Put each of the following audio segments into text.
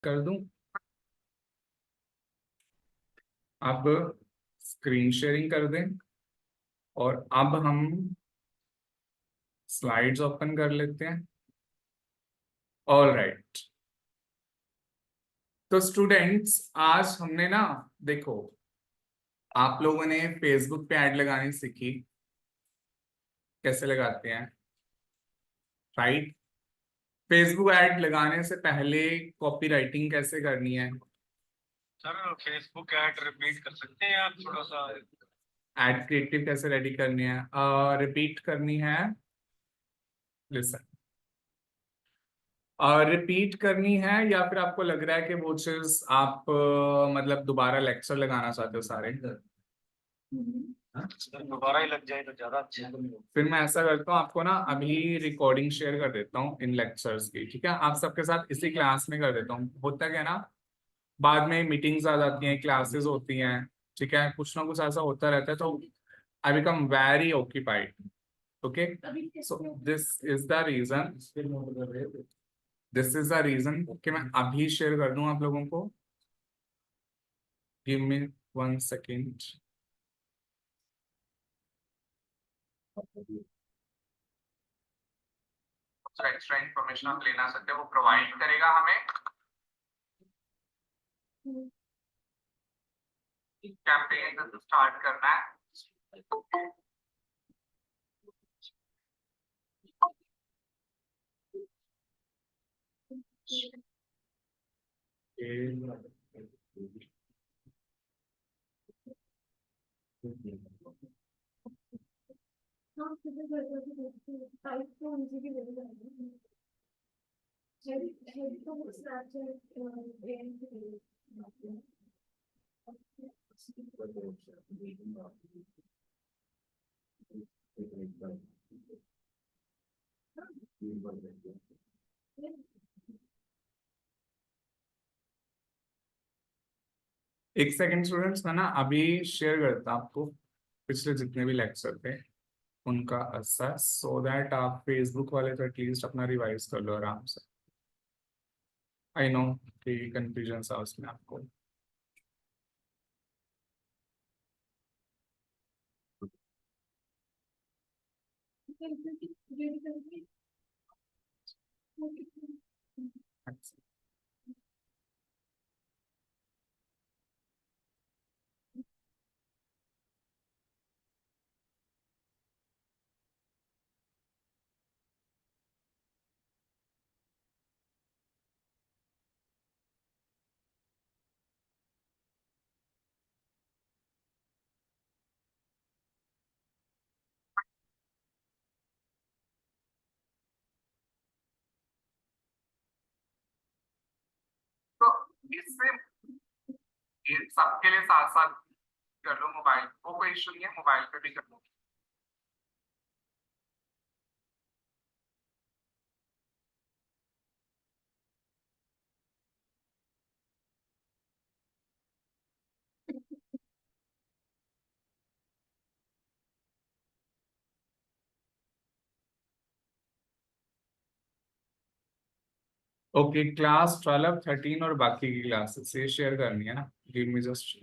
कर दूं। अब स्क्रीन शेयरिंग कर दें और अब हम स्लाइड्स ओपन कर लेते हैं। All right. तो स्टूडेंट्स, आज हमने ना, देखो, आप लोगों ने फेसबुक पे ऐड लगानी सीखी, कैसे लगाते हैं, राइट। फेसबुक ऐड लगाने से पहले कॉपी राइटिंग कैसे करनी है। सर फेसबुक ऐड रिपीट कर सकते हैं आप थोड़ा सा। ऐड क्रिएटिव कैसे रेडी करनी है, रिपीट करनी है। लिसन, रिपीट करनी है या फिर आपको लग रहा है कि वो चीज आप मतलब दोबारा लेक्चर लगाना चाहते हो सारे। सर दोबारा ही लग जाए तो ज्यादा अच्छा है। फिर मैं ऐसा करता हूँ, आपको ना अभी रिकॉर्डिंग शेयर कर देता हूँ इन लेक्चर्स की, ठीक है। आप सबके साथ इसी क्लास में कर देता हूँ। होता क्या है ना, बाद में मीटिंग्स आ जाती हैं, क्लासेस होती हैं, ठीक है, कुछ ना कुछ ऐसा होता रहता है, तो I become very occupied. Okay, so this is the reason कि मैं अभी शेयर कर दूं आप लोगों को। Give me 1 second. Extra information आप लेना सकते हैं, वो प्रोवाइड करेगा हमें। कैंपेन स्टार्ट करना है। एक सेकंड स्टूडेंट्स, मैं ना अभी शेयर करता आपको पिछले जितने भी लेक्चर थे उनका असेस, सो दैट आप फेसबुक वाले तो एटलीस्ट अपना रिवाइज कर लो आराम से। आई नो कि कंफ्यूजन था उसमें आपको। तो इससे ये सबके लिए साथ साथ कर लो, मोबाइल वो कोई इशू नहीं है, मोबाइल पे भी कर लो। ओके, क्लास 12 13 और बाकी की क्लासेस ये शेयर करनी है ना। गिव मी जस्ट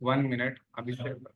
1 मिनट, अभी शेयर कर।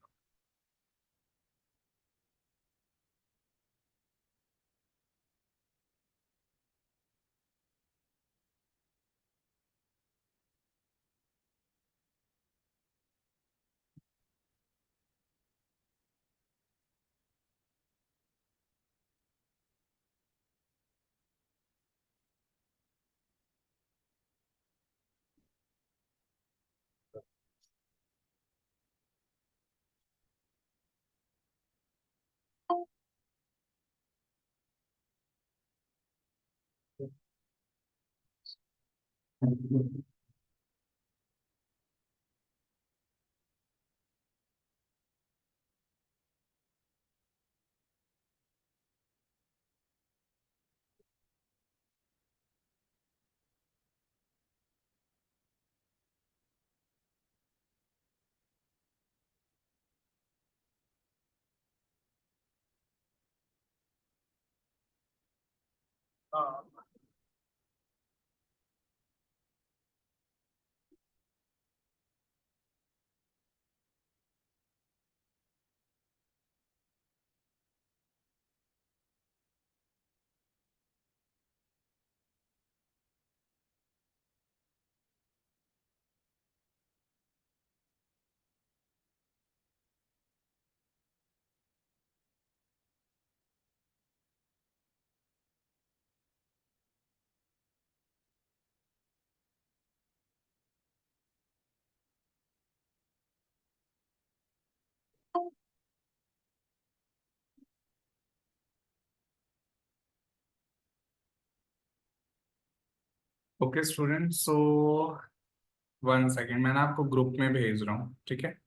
हाँ ओके स्टूडेंट, सो 1 सेकेंड, मैं ना आपको ग्रुप में भेज रहा हूँ, ठीक है?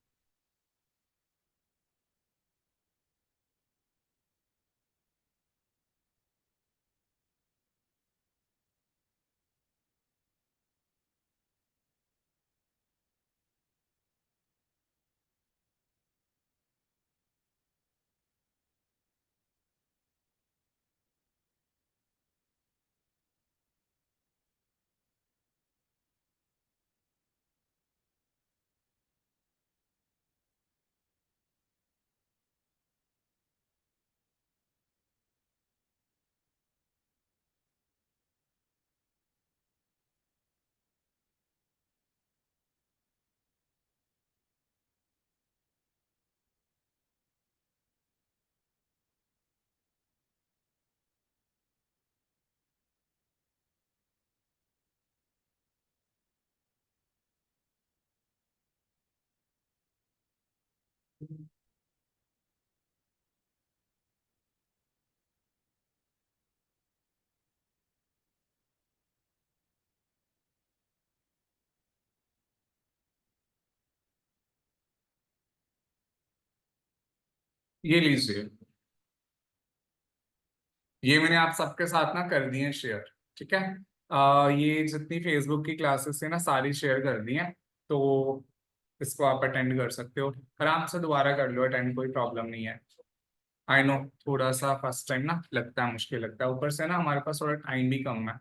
ये लीजिए, ये मैंने आप सबके साथ ना कर दिए शेयर, ठीक है? ये जितनी फेसबुक की क्लासेस है ना, सारी शेयर कर दी हैं। तो इसको आप अटेंड कर सकते हो, आराम से दोबारा कर लो अटेंड, कोई प्रॉब्लम नहीं है। आई नो थोड़ा सा फर्स्ट टाइम ना लगता है, मुश्किल लगता है, ऊपर से ना हमारे पास थोड़ा टाइम भी कम है,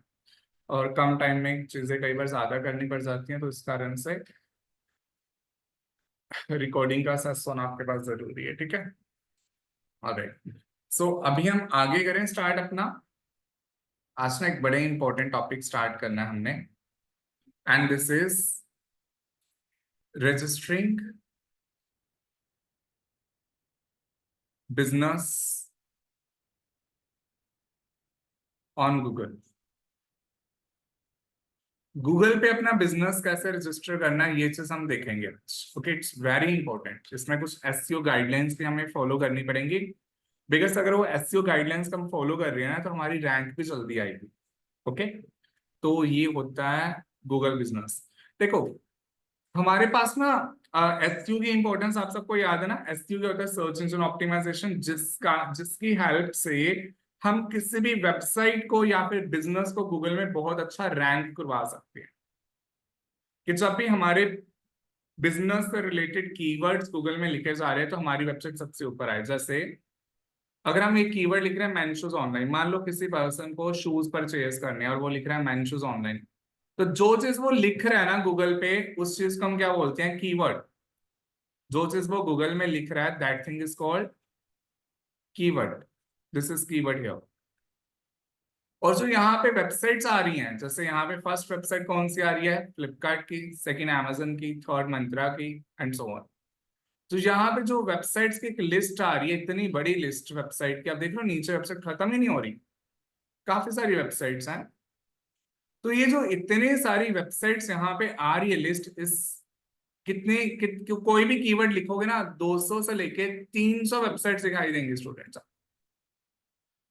और कम टाइम में चीजें कई बार ज्यादा करनी पड़ जाती हैं, तो इस कारण से रिकॉर्डिंग का सेस होना आपके पास जरूरी है, ठीक है? ऑलराइट, सो अभी हम आगे करें स्टार्ट अपना। आज ना एक बड़े इंपॉर्टेंट टॉपिक स्टार्ट करना है हमने, and this is registering business on Google. Google पे अपना बिजनेस कैसे रजिस्टर करना है, ये चीज हम देखेंगे। Okay, it's very important. इसमें कुछ एसईओ गाइडलाइंस भी हमें फॉलो करनी पड़ेंगी, बिकॉज अगर वो एसईओ गाइडलाइंस हम फॉलो कर रहे हैं ना, तो हमारी रैंक भी जल्दी आएगी। ओके, तो ये होता है गूगल बिजनेस। देखो, हमारे पास ना एसईओ की इंपॉर्टेंस आप सबको याद है ना। एसईओ क्या होता है? सर्च इंजन ऑप्टिमाइजेशन, जिसकी हेल्प से हम किसी भी वेबसाइट को या फिर बिजनेस को गूगल में बहुत अच्छा रैंक करवा सकते हैं। कि जब भी हमारे बिजनेस से रिलेटेड कीवर्ड्स गूगल में लिखे जा रहे हैं, तो हमारी वेबसाइट सबसे ऊपर आए। जैसे अगर हम एक कीवर्ड लिख रहे हैं मैन शूज ऑनलाइन, मान लो किसी पर्सन को शूज परचेज करने हैं और वो लिख रहा है मैन शूज ऑनलाइन, तो जो चीज वो लिख रहा है ना गूगल पे, उस चीज को हम क्या बोलते हैं? कीवर्ड। जो चीज वो गूगल में लिख रहा है, that thing is called keyword. This is keyword here. और जो यहाँ पे वेबसाइट्स आ रही हैं, जैसे यहाँ पे फर्स्ट वेबसाइट कौन सी आ रही है? फ्लिपकार्ट की, सेकंड अमेजन की, थर्ड मंत्रा की, एंड सो ऑन। तो यहाँ पे जो वेबसाइट्स की एक लिस्ट आ रही है, इतनी बड़ी लिस्ट वेबसाइट की, आप देख लो नीचे वेबसाइट खत्म ही नहीं हो रही, काफी सारी वेबसाइट्स हैं। तो ये जो इतने सारी वेबसाइट्स यहाँ पे आ रही है लिस्ट, इस कोई भी कीवर्ड लिखोगे ना, 200 से लेके 300 वेबसाइट्स दिखाई देंगी स्टूडेंट्स।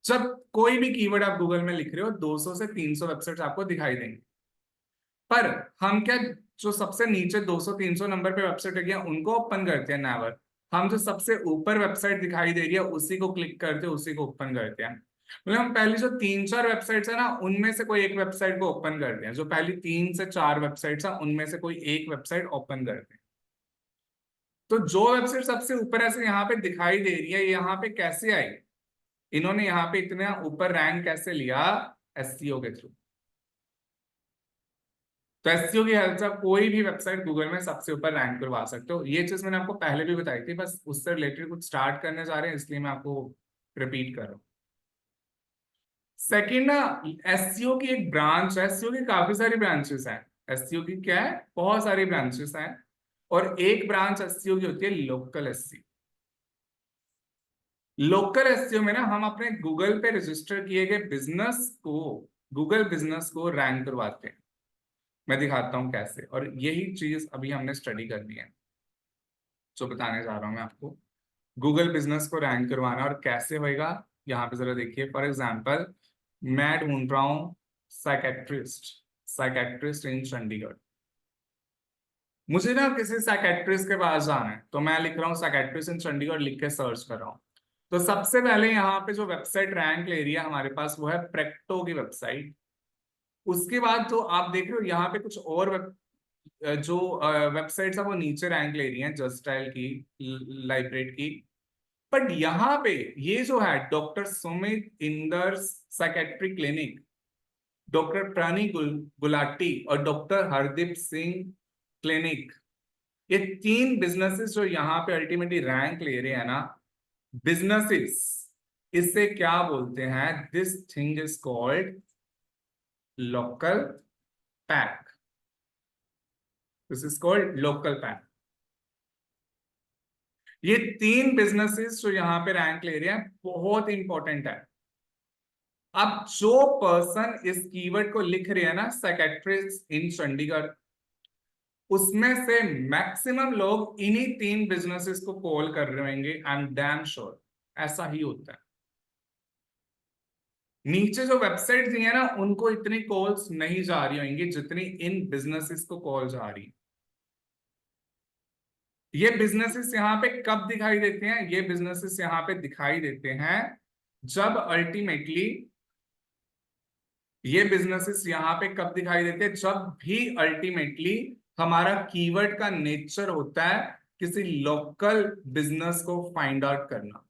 जब कोई भी कीवर्ड आप गूगल में लिख रहे हो, 200 से 300 वेबसाइट्स आपको दिखाई देंगी। पर हम क्या, जो सबसे नीचे 200-300 नंबर पे वेबसाइट है, उनको ओपन करते हैं? नेवर। हम जो सबसे ऊपर वेबसाइट दिखाई दे रही है, उसी को क्लिक करते हैं, उसी को ओपन करते हैं। मतलब हम पहली जो 3-4 वेबसाइट्स है ना, उनमें से कोई एक वेबसाइट को ओपन करते हैं। जो पहली 3 से 4 वेबसाइट्स है, उनमें से कोई एक वेबसाइट ओपन करते हैं। तो जो वेबसाइट सबसे ऊपर ऐसे यहाँ पे दिखाई दे रही है, यहाँ पे कैसे आई? इन्होंने यहाँ पे इतना ऊपर रैंक कैसे लिया? एसईओ के थ्रू। तो एसईओ की हेल्प से आप कोई भी वेबसाइट गूगल में सबसे ऊपर रैंक करवा सकते हो। ये चीज मैंने आपको पहले भी बताई थी, बस उससे रिलेटेड कुछ स्टार्ट करने जा रहे हैं, इसलिए मैं आपको रिपीट कर रहा हूँ। सेकंड ना, एसईओ की एक ब्रांच है। एसईओ की काफी सारी ब्रांचेस हैं। एसईओ की क्या है? बहुत सारी ब्रांचेस हैं। और एक ब्रांच एसईओ की होती है लोकल एसईओ। लोकल एसईओ में ना हम अपने गूगल पे रजिस्टर किए गए बिजनेस को, गूगल बिजनेस को रैंक करवाते हैं। मैं दिखाता हूं कैसे, और यही चीज अभी हमने स्टडी करनी है, जो बताने जा रहा हूं मैं आपको। गूगल बिजनेस को रैंक करवाना और कैसे होएगा, यहाँ पे जरा देखिए। फॉर एग्जाम्पल, मैं ढूंढ रहा हूँ साइकेट्रिस्ट। साइकेट्रिस्ट इन चंडीगढ़। मुझे ना किसी साइकेट्रिस्ट के पास जाना है, तो मैं लिख रहा हूँ साइकेट्रिस्ट इन चंडीगढ़, लिख के सर्च कर रहा हूँ। तो सबसे पहले यहाँ पे जो वेबसाइट रैंक ले रही है हमारे पास वो है प्रेक्टो की वेबसाइट। उसके बाद जो आप देख रहे हो यहाँ पे कुछ और जो वेबसाइट्स है वो नीचे रैंक ले रही हैं, जस्टाइल की, लाइब्रेट की। बट यहाँ पे ये जो है doctor Sumit Inder psychiatric clinic, doctor प्राणी गुलाटी और डॉक्टर हरदीप सिंह क्लिनिक, ये तीन बिजनेसेस जो यहाँ पे अल्टीमेटली रैंक ले रहे हैं ना, बिजनेसेस, इससे क्या बोलते हैं? This thing is called local pack. This is called local pack. ये तीन बिजनेसेस जो यहाँ पे रैंक ले रहे हैं बहुत इंपॉर्टेंट है। अब जो पर्सन इस कीवर्ड को लिख रहे हैं ना, साइकेट्रिस्ट इन चंडीगढ़, उसमें से मैक्सिमम लोग इन्हीं तीन बिजनेसेस को कॉल कर रहे होंगे। आई एम डैम श्योर ऐसा ही होता है। नीचे जो वेबसाइट दी है ना, उनको इतनी कॉल्स नहीं जा रही होंगी जितनी इन बिजनेसेस को कॉल जा रही है। ये बिजनेसेस यहाँ पे कब दिखाई देते हैं? ये बिजनेसेस यहाँ पे दिखाई देते हैं जब अल्टीमेटली, ये बिजनेसेस यहाँ पे कब दिखाई देते हैं? जब भी अल्टीमेटली हमारा कीवर्ड का नेचर होता है किसी लोकल बिजनेस को फाइंड आउट करना।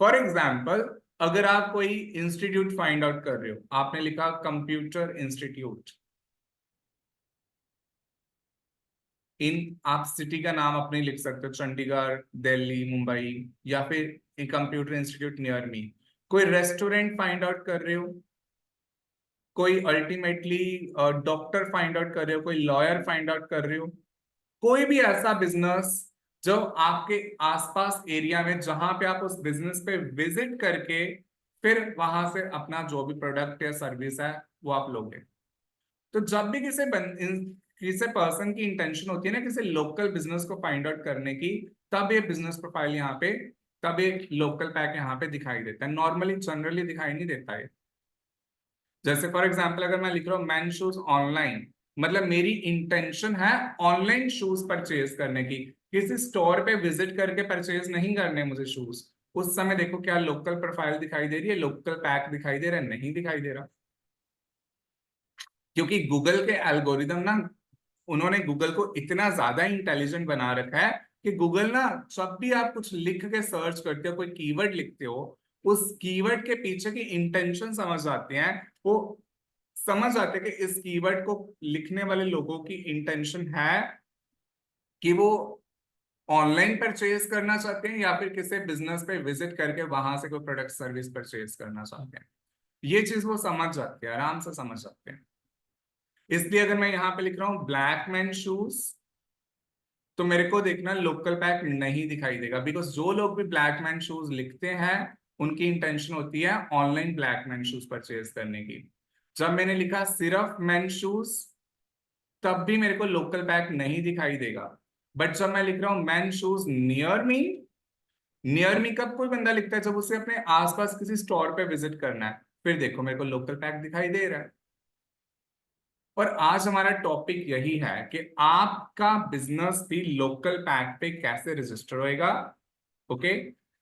फॉर एग्जाम्पल, अगर आप कोई इंस्टीट्यूट फाइंड आउट कर रहे हो, आपने लिखा कंप्यूटर इंस्टीट्यूट, इन आप सिटी का नाम अपने लिख सकते हो, चंडीगढ़, दिल्ली, मुंबई, या फिर कंप्यूटर इंस्टीट्यूट नियर मी। कोई रेस्टोरेंट फाइंड आउट कर रहे हो, कोई अल्टीमेटली डॉक्टर फाइंड आउट कर रहे हो, कोई लॉयर फाइंड आउट कर रहे हो, कोई भी ऐसा बिजनेस जो आपके आसपास एरिया में, जहां पे आप उस बिजनेस पे विजिट करके फिर वहां से अपना जो भी प्रोडक्ट या सर्विस है वो आप लोगे। तो जब भी किसी पर्सन की इंटेंशन होती है ना किसी लोकल बिजनेस को फाइंड आउट करने की, तब ये बिजनेस प्रोफाइल यहाँ पे, तब एक लोकल पैक यहाँ पे दिखाई देता है। नॉर्मली जनरली दिखाई नहीं देता है। जैसे फॉर एग्जाम्पल अगर मैं लिख रहा हूँ मैन शूज ऑनलाइन, मतलब मेरी इंटेंशन है ऑनलाइन शूज परचेज करने की, किसी स्टोर पे विजिट करके परचेज नहीं करने मुझे शूज। उस समय देखो क्या लोकल प्रोफाइल दिखाई दे रही है, लोकल पैक दिखाई दे रहा है? नहीं दिखाई दे रहा, क्योंकि गूगल के एल्गोरिदम ना, उन्होंने गूगल को इतना ज्यादा इंटेलिजेंट बना रखा है कि गूगल ना, जब भी आप कुछ लिख के सर्च करते हो, कोई कीवर्ड लिखते हो, उस कीवर्ड के पीछे की इंटेंशन समझ जाते हैं। वो समझ जाते हैं कि इस कीवर्ड को लिखने वाले लोगों की इंटेंशन है कि वो ऑनलाइन परचेज करना चाहते हैं या फिर किसी बिजनेस पे विजिट करके वहां से कोई प्रोडक्ट सर्विस परचेज करना चाहते हैं। ये चीज वो समझ जाते हैं, आराम से समझ जाते हैं। इसलिए अगर मैं यहाँ पे लिख रहा हूँ ब्लैक मैन शूज, तो मेरे को देखना लोकल पैक नहीं दिखाई देगा, बिकॉज जो लोग भी ब्लैक मैन शूज लिखते हैं उनकी इंटेंशन होती है online black man shoes purchase करने की। जब मैंने लिखा सिर्फ मैन शूज, तब भी मेरे को लोकल पैक नहीं दिखाई देगा। बट जब मैं लिख रहा हूं man shoes near me, near me कब कोई बंदा लिखता है? जब उसे अपने आसपास किसी स्टोर पे विजिट करना है, फिर देखो मेरे को लोकल पैक दिखाई दे रहा है। और आज हमारा टॉपिक यही है कि आपका बिजनेस भी लोकल पैक पे कैसे रजिस्टर होएगा। ओके,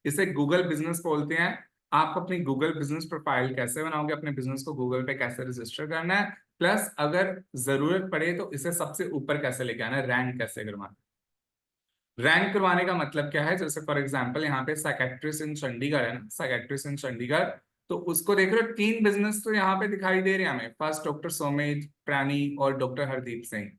इसे गूगल बिजनेस बोलते हैं। आप अपनी गूगल बिजनेस प्रोफाइल कैसे बनाओगे, अपने बिजनेस को गूगल पे कैसे रजिस्टर करना है, प्लस अगर जरूरत पड़े तो इसे सबसे ऊपर कैसे लेके आना है, रैंक कैसे करवाना है। रैंक करवाने का मतलब क्या है? जैसे फॉर एग्जांपल यहाँ पे साइकेट्रिस्ट इन चंडीगढ़ है ना, साइकेट्रिस्ट इन चंडीगढ़, तो उसको देख रहे हो, तीन बिजनेस तो यहाँ पे दिखाई दे रहे हैं हमें, फर्स्ट डॉक्टर सोमेश प्राणी और डॉक्टर हरदीप सिंह।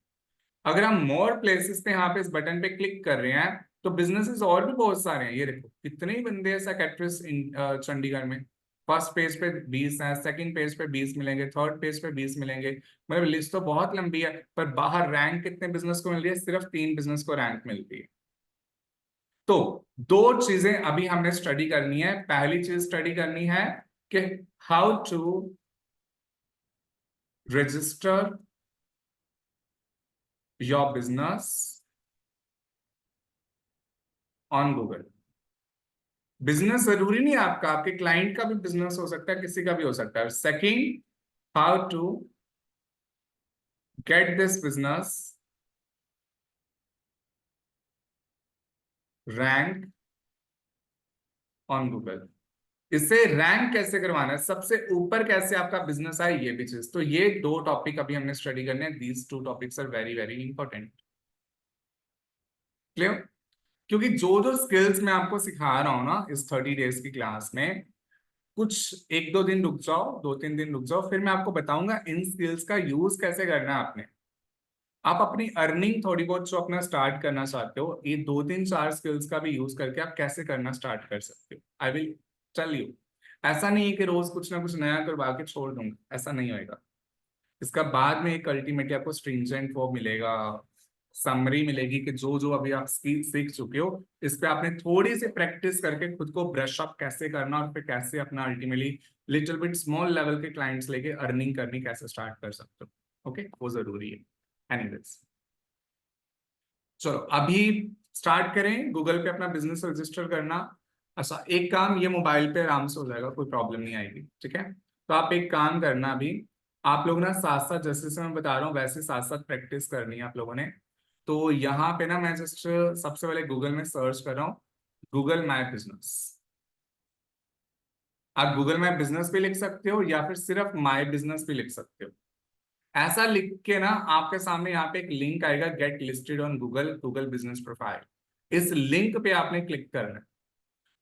अगर हम मोर प्लेसेस पे यहाँ पे इस बटन पे क्लिक कर रहे हैं तो बिजनेसेस और भी बहुत सारे हैं। ये देखो कितने ही बंदे हैं साइकेट्रिस्ट इन चंडीगढ़ में। फर्स्ट पेज पे 20 हैं, सेकंड पेज पे 20 मिलेंगे, थर्ड पेज पे 20 मिलेंगे। मतलब लिस्ट तो बहुत लंबी है, पर बाहर रैंक कितने बिजनेस को मिल रही है? सिर्फ 3 बिजनेस को रैंक मिलती है। तो दो चीजें अभी हमने स्टडी करनी है। पहली चीज स्टडी करनी है कि how to register your business on Google. Business जरूरी नहीं है आपका, आपके क्लाइंट का भी बिजनेस हो सकता है, किसी का भी हो सकता है। Second, how to get this business rank on Google. इससे रैंक कैसे करवाना है, सबसे ऊपर कैसे आपका बिजनेस आए, ये भी चीज। तो ये दो टॉपिक अभी हमने स्टडी करने हैं। These two topics are very very important. Clear? क्योंकि जो जो स्किल्स मैं आपको सिखा रहा हूं ना इस 30 डेज की क्लास में, कुछ एक दो दिन रुक जाओ, 2-3 दिन रुक जाओ, फिर मैं आपको बताऊंगा इन स्किल्स का यूज कैसे करना है आपने। आप अपनी अर्निंग थोड़ी बहुत जो अपना स्टार्ट करना चाहते हो, ये 2-3-4 स्किल्स का भी यूज करके आप कैसे करना स्टार्ट कर सकते हो। I will tell you. ऐसा नहीं है कि रोज कुछ ना कुछ नया करवा के छोड़ दूंगा, ऐसा नहीं होएगा। इसका बाद में एक अल्टीमेटली आपको स्ट्रिंजेंट वो मिलेगा, समरी मिलेगी कि जो जो अभी आप सीख चुके हो, इस पे आपने थोड़ी सी प्रैक्टिस करके खुद को ब्रश अप कैसे करना और फिर कैसे अपना ultimately little bit small level के क्लाइंट्स लेके अर्निंग करनी कैसे स्टार्ट कर सकते हो। ओके, वो जरूरी है। एनीवेज, चलो अभी स्टार्ट करें गूगल पे अपना बिजनेस रजिस्टर करना। अच्छा, एक काम ये मोबाइल पे आराम से हो जाएगा, कोई प्रॉब्लम नहीं आएगी, ठीक है। तो आप एक काम करना, अभी आप लोग ना साथ साथ, जैसे जैसे मैं बता रहा हूँ वैसे साथ साथ प्रैक्टिस करनी है आप लोगों ने। तो यहाँ पे ना मैं जस्ट सबसे पहले गूगल में सर्च कर रहा हूँ, गूगल माई बिजनेस। आप गूगल माई बिजनेस भी लिख सकते हो या फिर सिर्फ माई बिजनेस भी लिख सकते हो। ऐसा लिख के ना आपके सामने यहाँ पे एक लिंक आएगा, get listed on Google, Google business profile. इस लिंक पे आपने क्लिक करना है।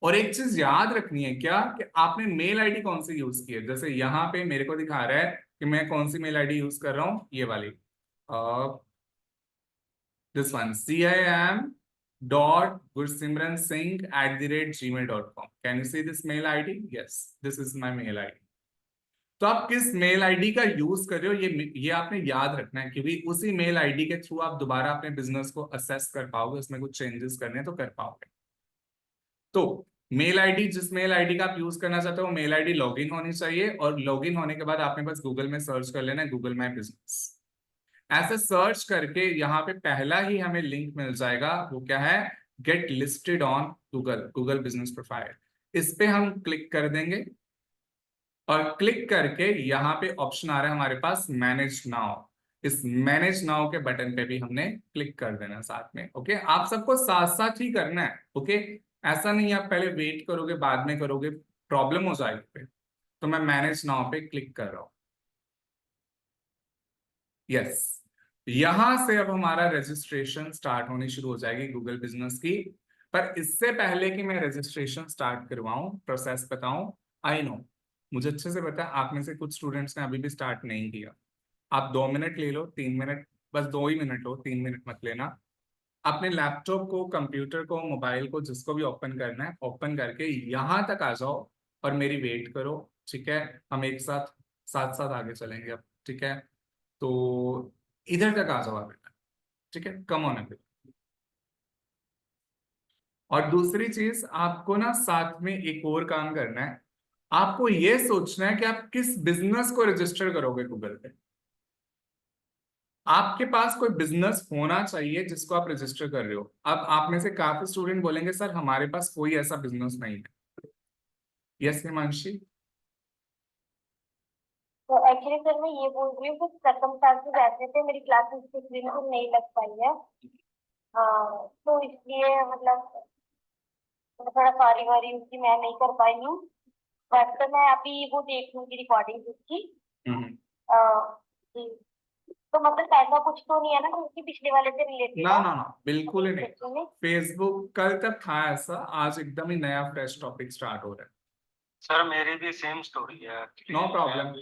और एक चीज याद रखनी है क्या, कि आपने मेल आईडी कौन सी यूज की है। जैसे यहाँ पे मेरे को दिखा रहा है कि मैं कौन सी मेल आईडी यूज कर रहा हूँ, ये वाली, this one, CIM.gursimransingh@gmail.com। Can you see this mail ID? Yes, this is my mail ID. तो आप किस मेल आईडी का यूज कर रहे हो, ये आपने याद रखना है, क्योंकि उसी मेल आईडी के थ्रू आप दोबारा अपने बिजनेस को असेस कर पाओगे, उसमें कुछ चेंजेस करने हैं तो कर पाओगे। तो मेल आईडी, जिस मेल आईडी का आप यूज करना चाहते हो, मेल आईडी लॉगिन होनी चाहिए, और लॉगिन होने के बाद आपने बस गूगल में सर्च कर लेना है गूगल माई बिजनेस। ऐसे सर्च करके यहाँ पे पहला ही हमें लिंक मिल जाएगा, वो क्या है, get listed on Google, Google business profile. इस पे हम क्लिक कर देंगे, और क्लिक करके यहाँ पे ऑप्शन आ रहा है हमारे पास मैनेज नाउ। इस मैनेज नाउ के बटन पे भी हमने क्लिक कर देना साथ में। ओके, आप सबको साथ साथ ही करना है। ओके, ऐसा नहीं आप पहले वेट करोगे बाद में करोगे, प्रॉब्लम हो जाएगी फिर। तो मैं मैनेज नाउ पे क्लिक कर रहा हूं। यस, यहां से अब हमारा रजिस्ट्रेशन स्टार्ट होनी शुरू हो जाएगी गूगल बिजनेस की। पर इससे पहले कि मैं रजिस्ट्रेशन स्टार्ट करवाऊं, प्रोसेस बताऊं, आई नो मुझे अच्छे से पता है आप में से कुछ स्टूडेंट्स ने अभी भी स्टार्ट नहीं किया। आप 2 मिनट ले लो, 3 मिनट, बस 2 ही मिनट लो, 3 मिनट मत लेना। अपने लैपटॉप को, कंप्यूटर को, मोबाइल को, जिसको भी ओपन करना है, ओपन करके यहां तक आ जाओ और मेरी वेट करो। ठीक है, हम एक साथ साथ साथ आगे चलेंगे अब। ठीक है, तो इधर तक आ जाओ बेटा। ठीक है, कम ऑन अभी। और दूसरी चीज आपको ना साथ में एक और काम करना है, आपको ये सोचना है कि आप किस बिजनेस को रजिस्टर करोगे गूगल पे। आपके पास कोई बिजनेस होना चाहिए जिसको आप रजिस्टर कर रहे हो। अब आप में से काफी स्टूडेंट बोलेंगे सर हमारे पास कोई ऐसा बिजनेस नहीं है। यस हिमांशी? तो एक्चुअली सर मैं ये बोल रही हूँ कि सर्कमस्टांसेस ऐसे थे, मेरी क्लासेस बिल्कुल नहीं लग पाई है। हाँ, तो इसलिए मतलब मैं थोड़ा सॉरी वॉरी हूँ कि मैं नहीं कर पाई हूँ। बट तो मैं अभी वो देख लूंगी रिकॉर्डिंग उसकी। हम्म। जी। तो मतलब ऐसा कुछ तो नहीं है ना क्योंकि पिछले वाले से रिलेटेड ना है? ना ना, बिल्कुल ही नहीं। नहीं। फेसबुक कल तक था ऐसा, आज एकदम ही नया फ्रेश टॉपिक स्टार्ट हो रहा है। सर मेरी भी सेम स्टोरी है। No problem.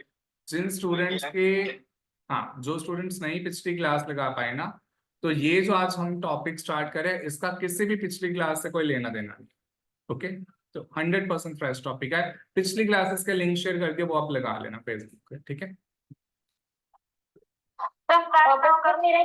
जिन स्टूडेंट्स के, हाँ, जो स्टूडेंट्स नहीं पिछली क्लास लगा पाए ना, तो ये जो आज हम टॉपिक स्टार्ट करें इसका किसी भी पिछली क्लास से कोई लेना देना नहीं। ओके, तो 100% फ्रेश टॉपिक है। पिछली क्लासेस के लिंक शेयर करके वो आप लगा लेना फेसबुक पे। ठीक है, बट सर मेरा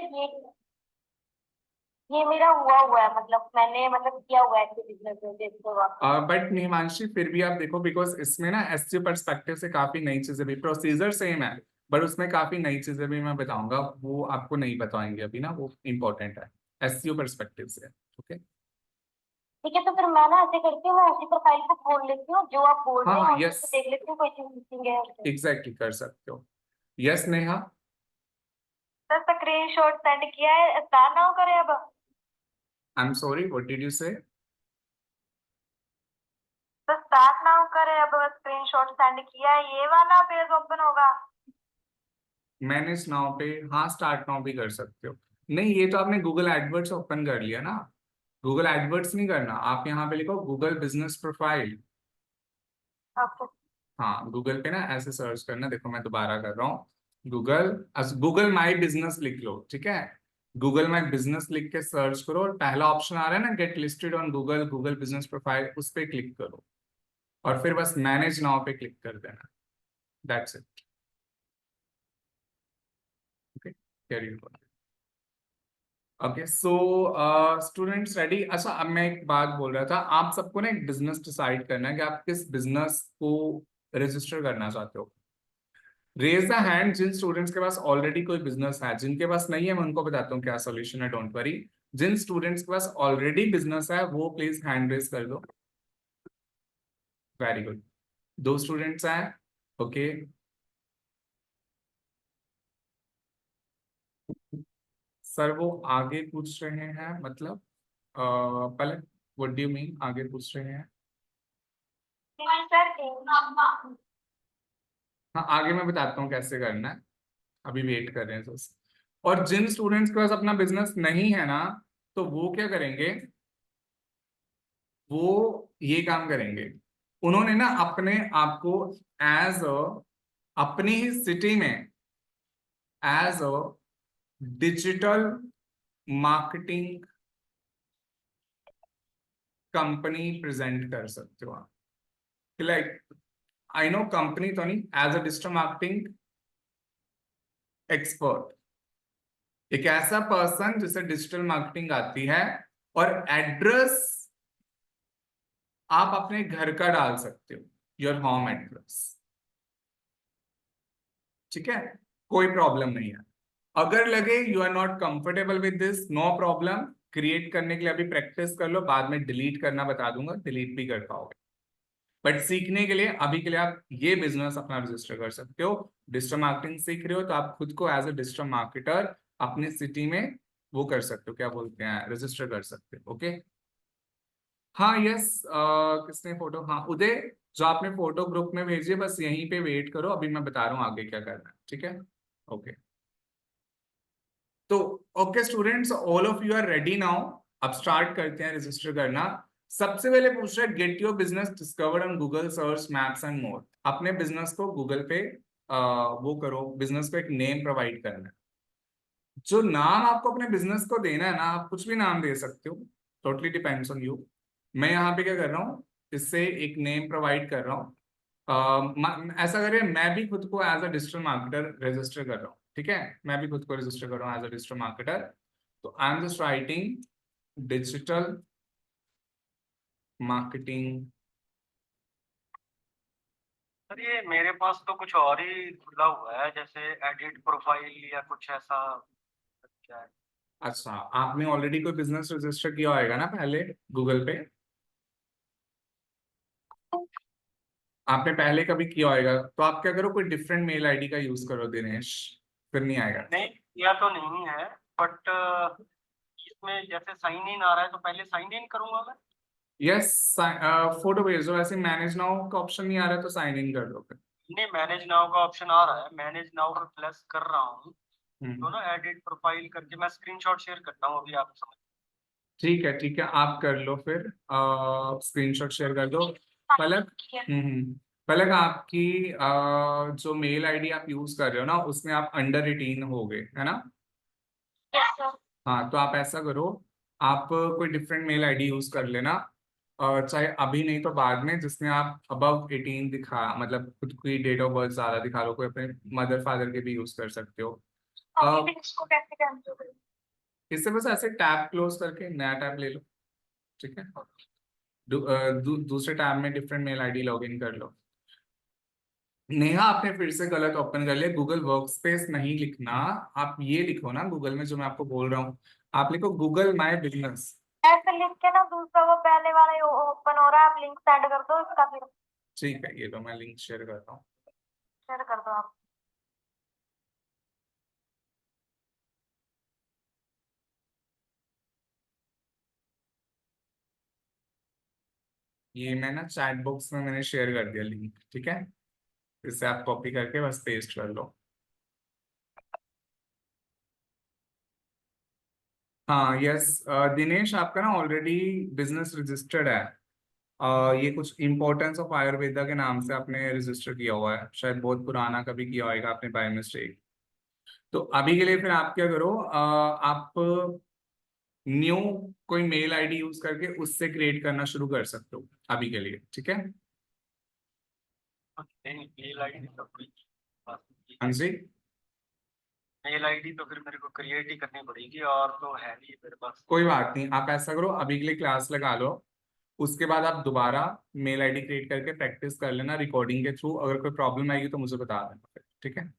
ये मेरा हुआ है, मतलब मैंने मतलब किया हुआ है बिजनेस में देखते हुआ। बट हिमांशी फिर भी आप देखो, बिकॉज इसमें ना एससीओ पर्सपेक्टिव से काफी नई चीजें भी, प्रोसीजर सेम है बट उसमें काफी नई चीजें भी मैं बताऊंगा, वो आपको नहीं बताएंगे अभी ना, वो इंपॉर्टेंट है एससीओ पर्सपेक्टिव से। ओके, ठीक है, तो फिर मैं ना ऐसे करती हूँ, मैं उसी प्रोफाइल को खोल लेती हूँ जो आप बोल रहे हाँ हैं, यस, उसको देख लेती हूँ कोई चीज मिसिंग है। एग्जैक्टली कर सकते हो। Yes Neha. Sir screenshot send किया है, स्टार नाउ करें अब? I am sorry, what did you से? सर स्टार नाउ करें अब? स्क्रीनशॉट सेंड किया है, ये वाला पेज ओपन होगा? मैनेज नाउ पे, हाँ स्टार्ट नाउ भी कर सकते हो। नहीं, ये तो आपने गूगल एडवर्ड्स ओपन कर लिया ना। गूगल एडवर्ड्स नहीं करना, आप यहाँ पे लिखो गूगल बिजनेस प्रोफाइल। ओके। हाँ, गूगल पे ना ऐसे सर्च करना, देखो मैं दोबारा कर रहा हूँ। गूगल, गूगल माई बिजनेस लिख लो, ठीक है। गूगल माई बिजनेस लिख के सर्च करो, और पहला ऑप्शन आ रहा है ना, get listed on Google, Google business profile, उस पर क्लिक करो। और फिर बस मैनेज नाउ पे क्लिक कर देना। That's it. Okay, carry on. Okay, so students ready. अच्छा, अब मैं एक बात बोल रहा था, आप सबको ना एक बिजनेस डिसाइड करना है कि आप किस बिजनेस को रजिस्टर करना चाहते हो। रेज द हैंड जिन स्टूडेंट्स के पास ऑलरेडी कोई बिजनेस है। जिनके पास नहीं है मैं उनको बताता हूँ क्या सॉल्यूशन है, डोंट वरी। जिन स्टूडेंट्स के पास ऑलरेडी बिजनेस है वो प्लीज हैंड रेज कर दो। वेरी गुड, 2 स्टूडेंट्स हैं। ओके, सर वो आगे पूछ रहे हैं, मतलब पहले व्हाट डू यू मीन आगे पूछ रहे हैं? सर हाँ, आगे मैं बताता हूँ कैसे करना है, अभी वेट कर रहे हैं बस। और जिन स्टूडेंट्स के पास अपना बिजनेस नहीं है ना, तो वो क्या करेंगे, वो ये काम करेंगे। उन्होंने ना अपने आप को एज अ, अपनी ही सिटी में as a digital marketing company present कर सकते हो आप। लाइक, आई नो कंपनी तो नहीं, as a digital marketing expert, एक ऐसा पर्सन जिसे डिजिटल मार्केटिंग आती है। और एड्रेस आप अपने घर का डाल सकते हो, योर होम एड्रेस, ठीक है, कोई प्रॉब्लम नहीं है। अगर लगे you are not comfortable with this, no problem, create करने के लिए अभी प्रैक्टिस कर लो, बाद में डिलीट करना बता दूंगा, डिलीट भी कर पाओगे। बट सीखने के लिए अभी के लिए आप ये बिजनेस अपना रजिस्टर कर सकते हो। डिजिटल मार्केटिंग सीख रहे हो तो आप खुद को एज अ डिजिटल मार्केटर अपनी सिटी में वो कर सकते हो, क्या बोलते हैं, रजिस्टर कर सकते हो। ओके, हाँ यस, किसने फोटो, हाँ उदय, जो आपने फोटो ग्रुप में भेजी है बस यहीं पे वेट करो, अभी मैं बता रहा हूँ आगे क्या करना है, ठीक है। ओके, तो okay students, all of you are ready now. अब स्टार्ट करते हैं रजिस्टर करना। सबसे पहले पूछ रहा है get your business discovered on Google search maps and more. अपने बिजनेस को गूगल पे वो करो, बिजनेस को एक नेम प्रोवाइड करना है। जो नाम आपको अपने बिजनेस को देना है ना, आप कुछ भी नाम दे सकते हो, टोटली डिपेंड्स ऑन यू। मैं यहाँ पे क्या कर रहा हूँ, इससे एक नेम प्रोवाइड कर रहा हूँ। ऐसा करिए, मैं भी खुद को as a digital marketer register कर रहा हूँ, ठीक है, मैं भी खुद को रजिस्टर कर रहा हूँ एज अ डिजिटल मार्केटर। तो I am just writing digital marketing. Sir ये मेरे पास तो कुछ और ही खुला हुआ है, जैसे एडिट प्रोफाइल या कुछ ऐसा। क्या है? अच्छा, आपने ऑलरेडी कोई बिजनेस रजिस्टर किया होगा ना पहले गूगल पे, आपने पहले कभी किया होगा, तो आप क्या करो, कोई डिफरेंट मेल आईडी का यूज करो दिनेश, फिर नहीं आएगा। नहीं किया तो नहीं है, बट इसमें जैसे साइन इन आ रहा है तो पहले साइन इन करूंगा मैं। यस, फोटो भेजो, ऐसे मैनेज नाउ का ऑप्शन नहीं आ रहा है तो साइन इन कर दो फिर। नहीं, मैनेज नाउ का ऑप्शन आ रहा है, मैनेज नाउ पे प्लस कर रहा हूँ। तो हम्म, ना एडिट प्रोफाइल करके मैं स्क्रीनशॉट शेयर करता हूँ अभी, आप समझ। ठीक है ठीक है, आप कर लो फिर, स्क्रीनशॉट शेयर कर दो। पलक, पलक आपकी जो मेल आईडी आप यूज कर रहे हो ना, उसमें आप अंडर 18 हो गए है ना। हाँ, तो आप ऐसा करो, आप कोई डिफरेंट मेल आईडी यूज कर लेना, चाहे अभी नहीं तो बाद में, जिसमें आप अबव 18 दिखा, मतलब खुद की डेट ऑफ बर्थ ज्यादा दिखा लो, कोई अपने मदर फादर के भी यूज कर सकते हो। इसको कैसे कैंसिल करें? इससे बस ऐसे टैब क्लोज करके नया टैब ले लो, ठीक है। दूसरे टैब में different mail ID log in कर लो। नेहा, आपने फिर से गलत ओपन कर लिया, गूगल वर्कस्पेस नहीं लिखना, आप ये लिखो ना गूगल में जो मैं आपको बोल रहा हूँ, आप लिखो गूगल माई बिजनेस। ऐसे लिख के ना, दूसरा वो पहले वाला ओपन हो रहा है, आप लिंक सेंड कर दो इसका, फिर ठीक है, ये तो मैं लिंक शेयर करता हूँ। शेयर कर दो आप। ये मैं ना चैट बॉक्स में मैंने शेयर कर दिया लिंक, ठीक है, इससे आप कॉपी करके बस पेस्ट कर लो। हाँ यस, दिनेश आपका ना ऑलरेडी बिजनेस रजिस्टर्ड है। ये कुछ इम्पोर्टेंस ऑफ आयुर्वेदा के नाम से आपने रजिस्टर किया हुआ है, शायद बहुत पुराना कभी किया होगा आपने बाय मिस्टेक। तो अभी के लिए फिर आप क्या करो, आप न्यू कोई मेल आईडी यूज करके उससे क्रिएट करना शुरू कर सकते हो अभी के लिए, ठीक है। मेल आईडी तो हाँ जी, मेल आईडी तो फिर मेरे को क्रिएट ही करनी पड़ेगी, और तो है नहीं मेरे पास। कोई बात नहीं, आप ऐसा करो अभी के लिए क्लास लगा लो, उसके बाद आप दोबारा मेल आईडी क्रिएट करके प्रैक्टिस कर लेना रिकॉर्डिंग के थ्रू। अगर कोई प्रॉब्लम आएगी तो मुझे बता देना फिर, ठीक है।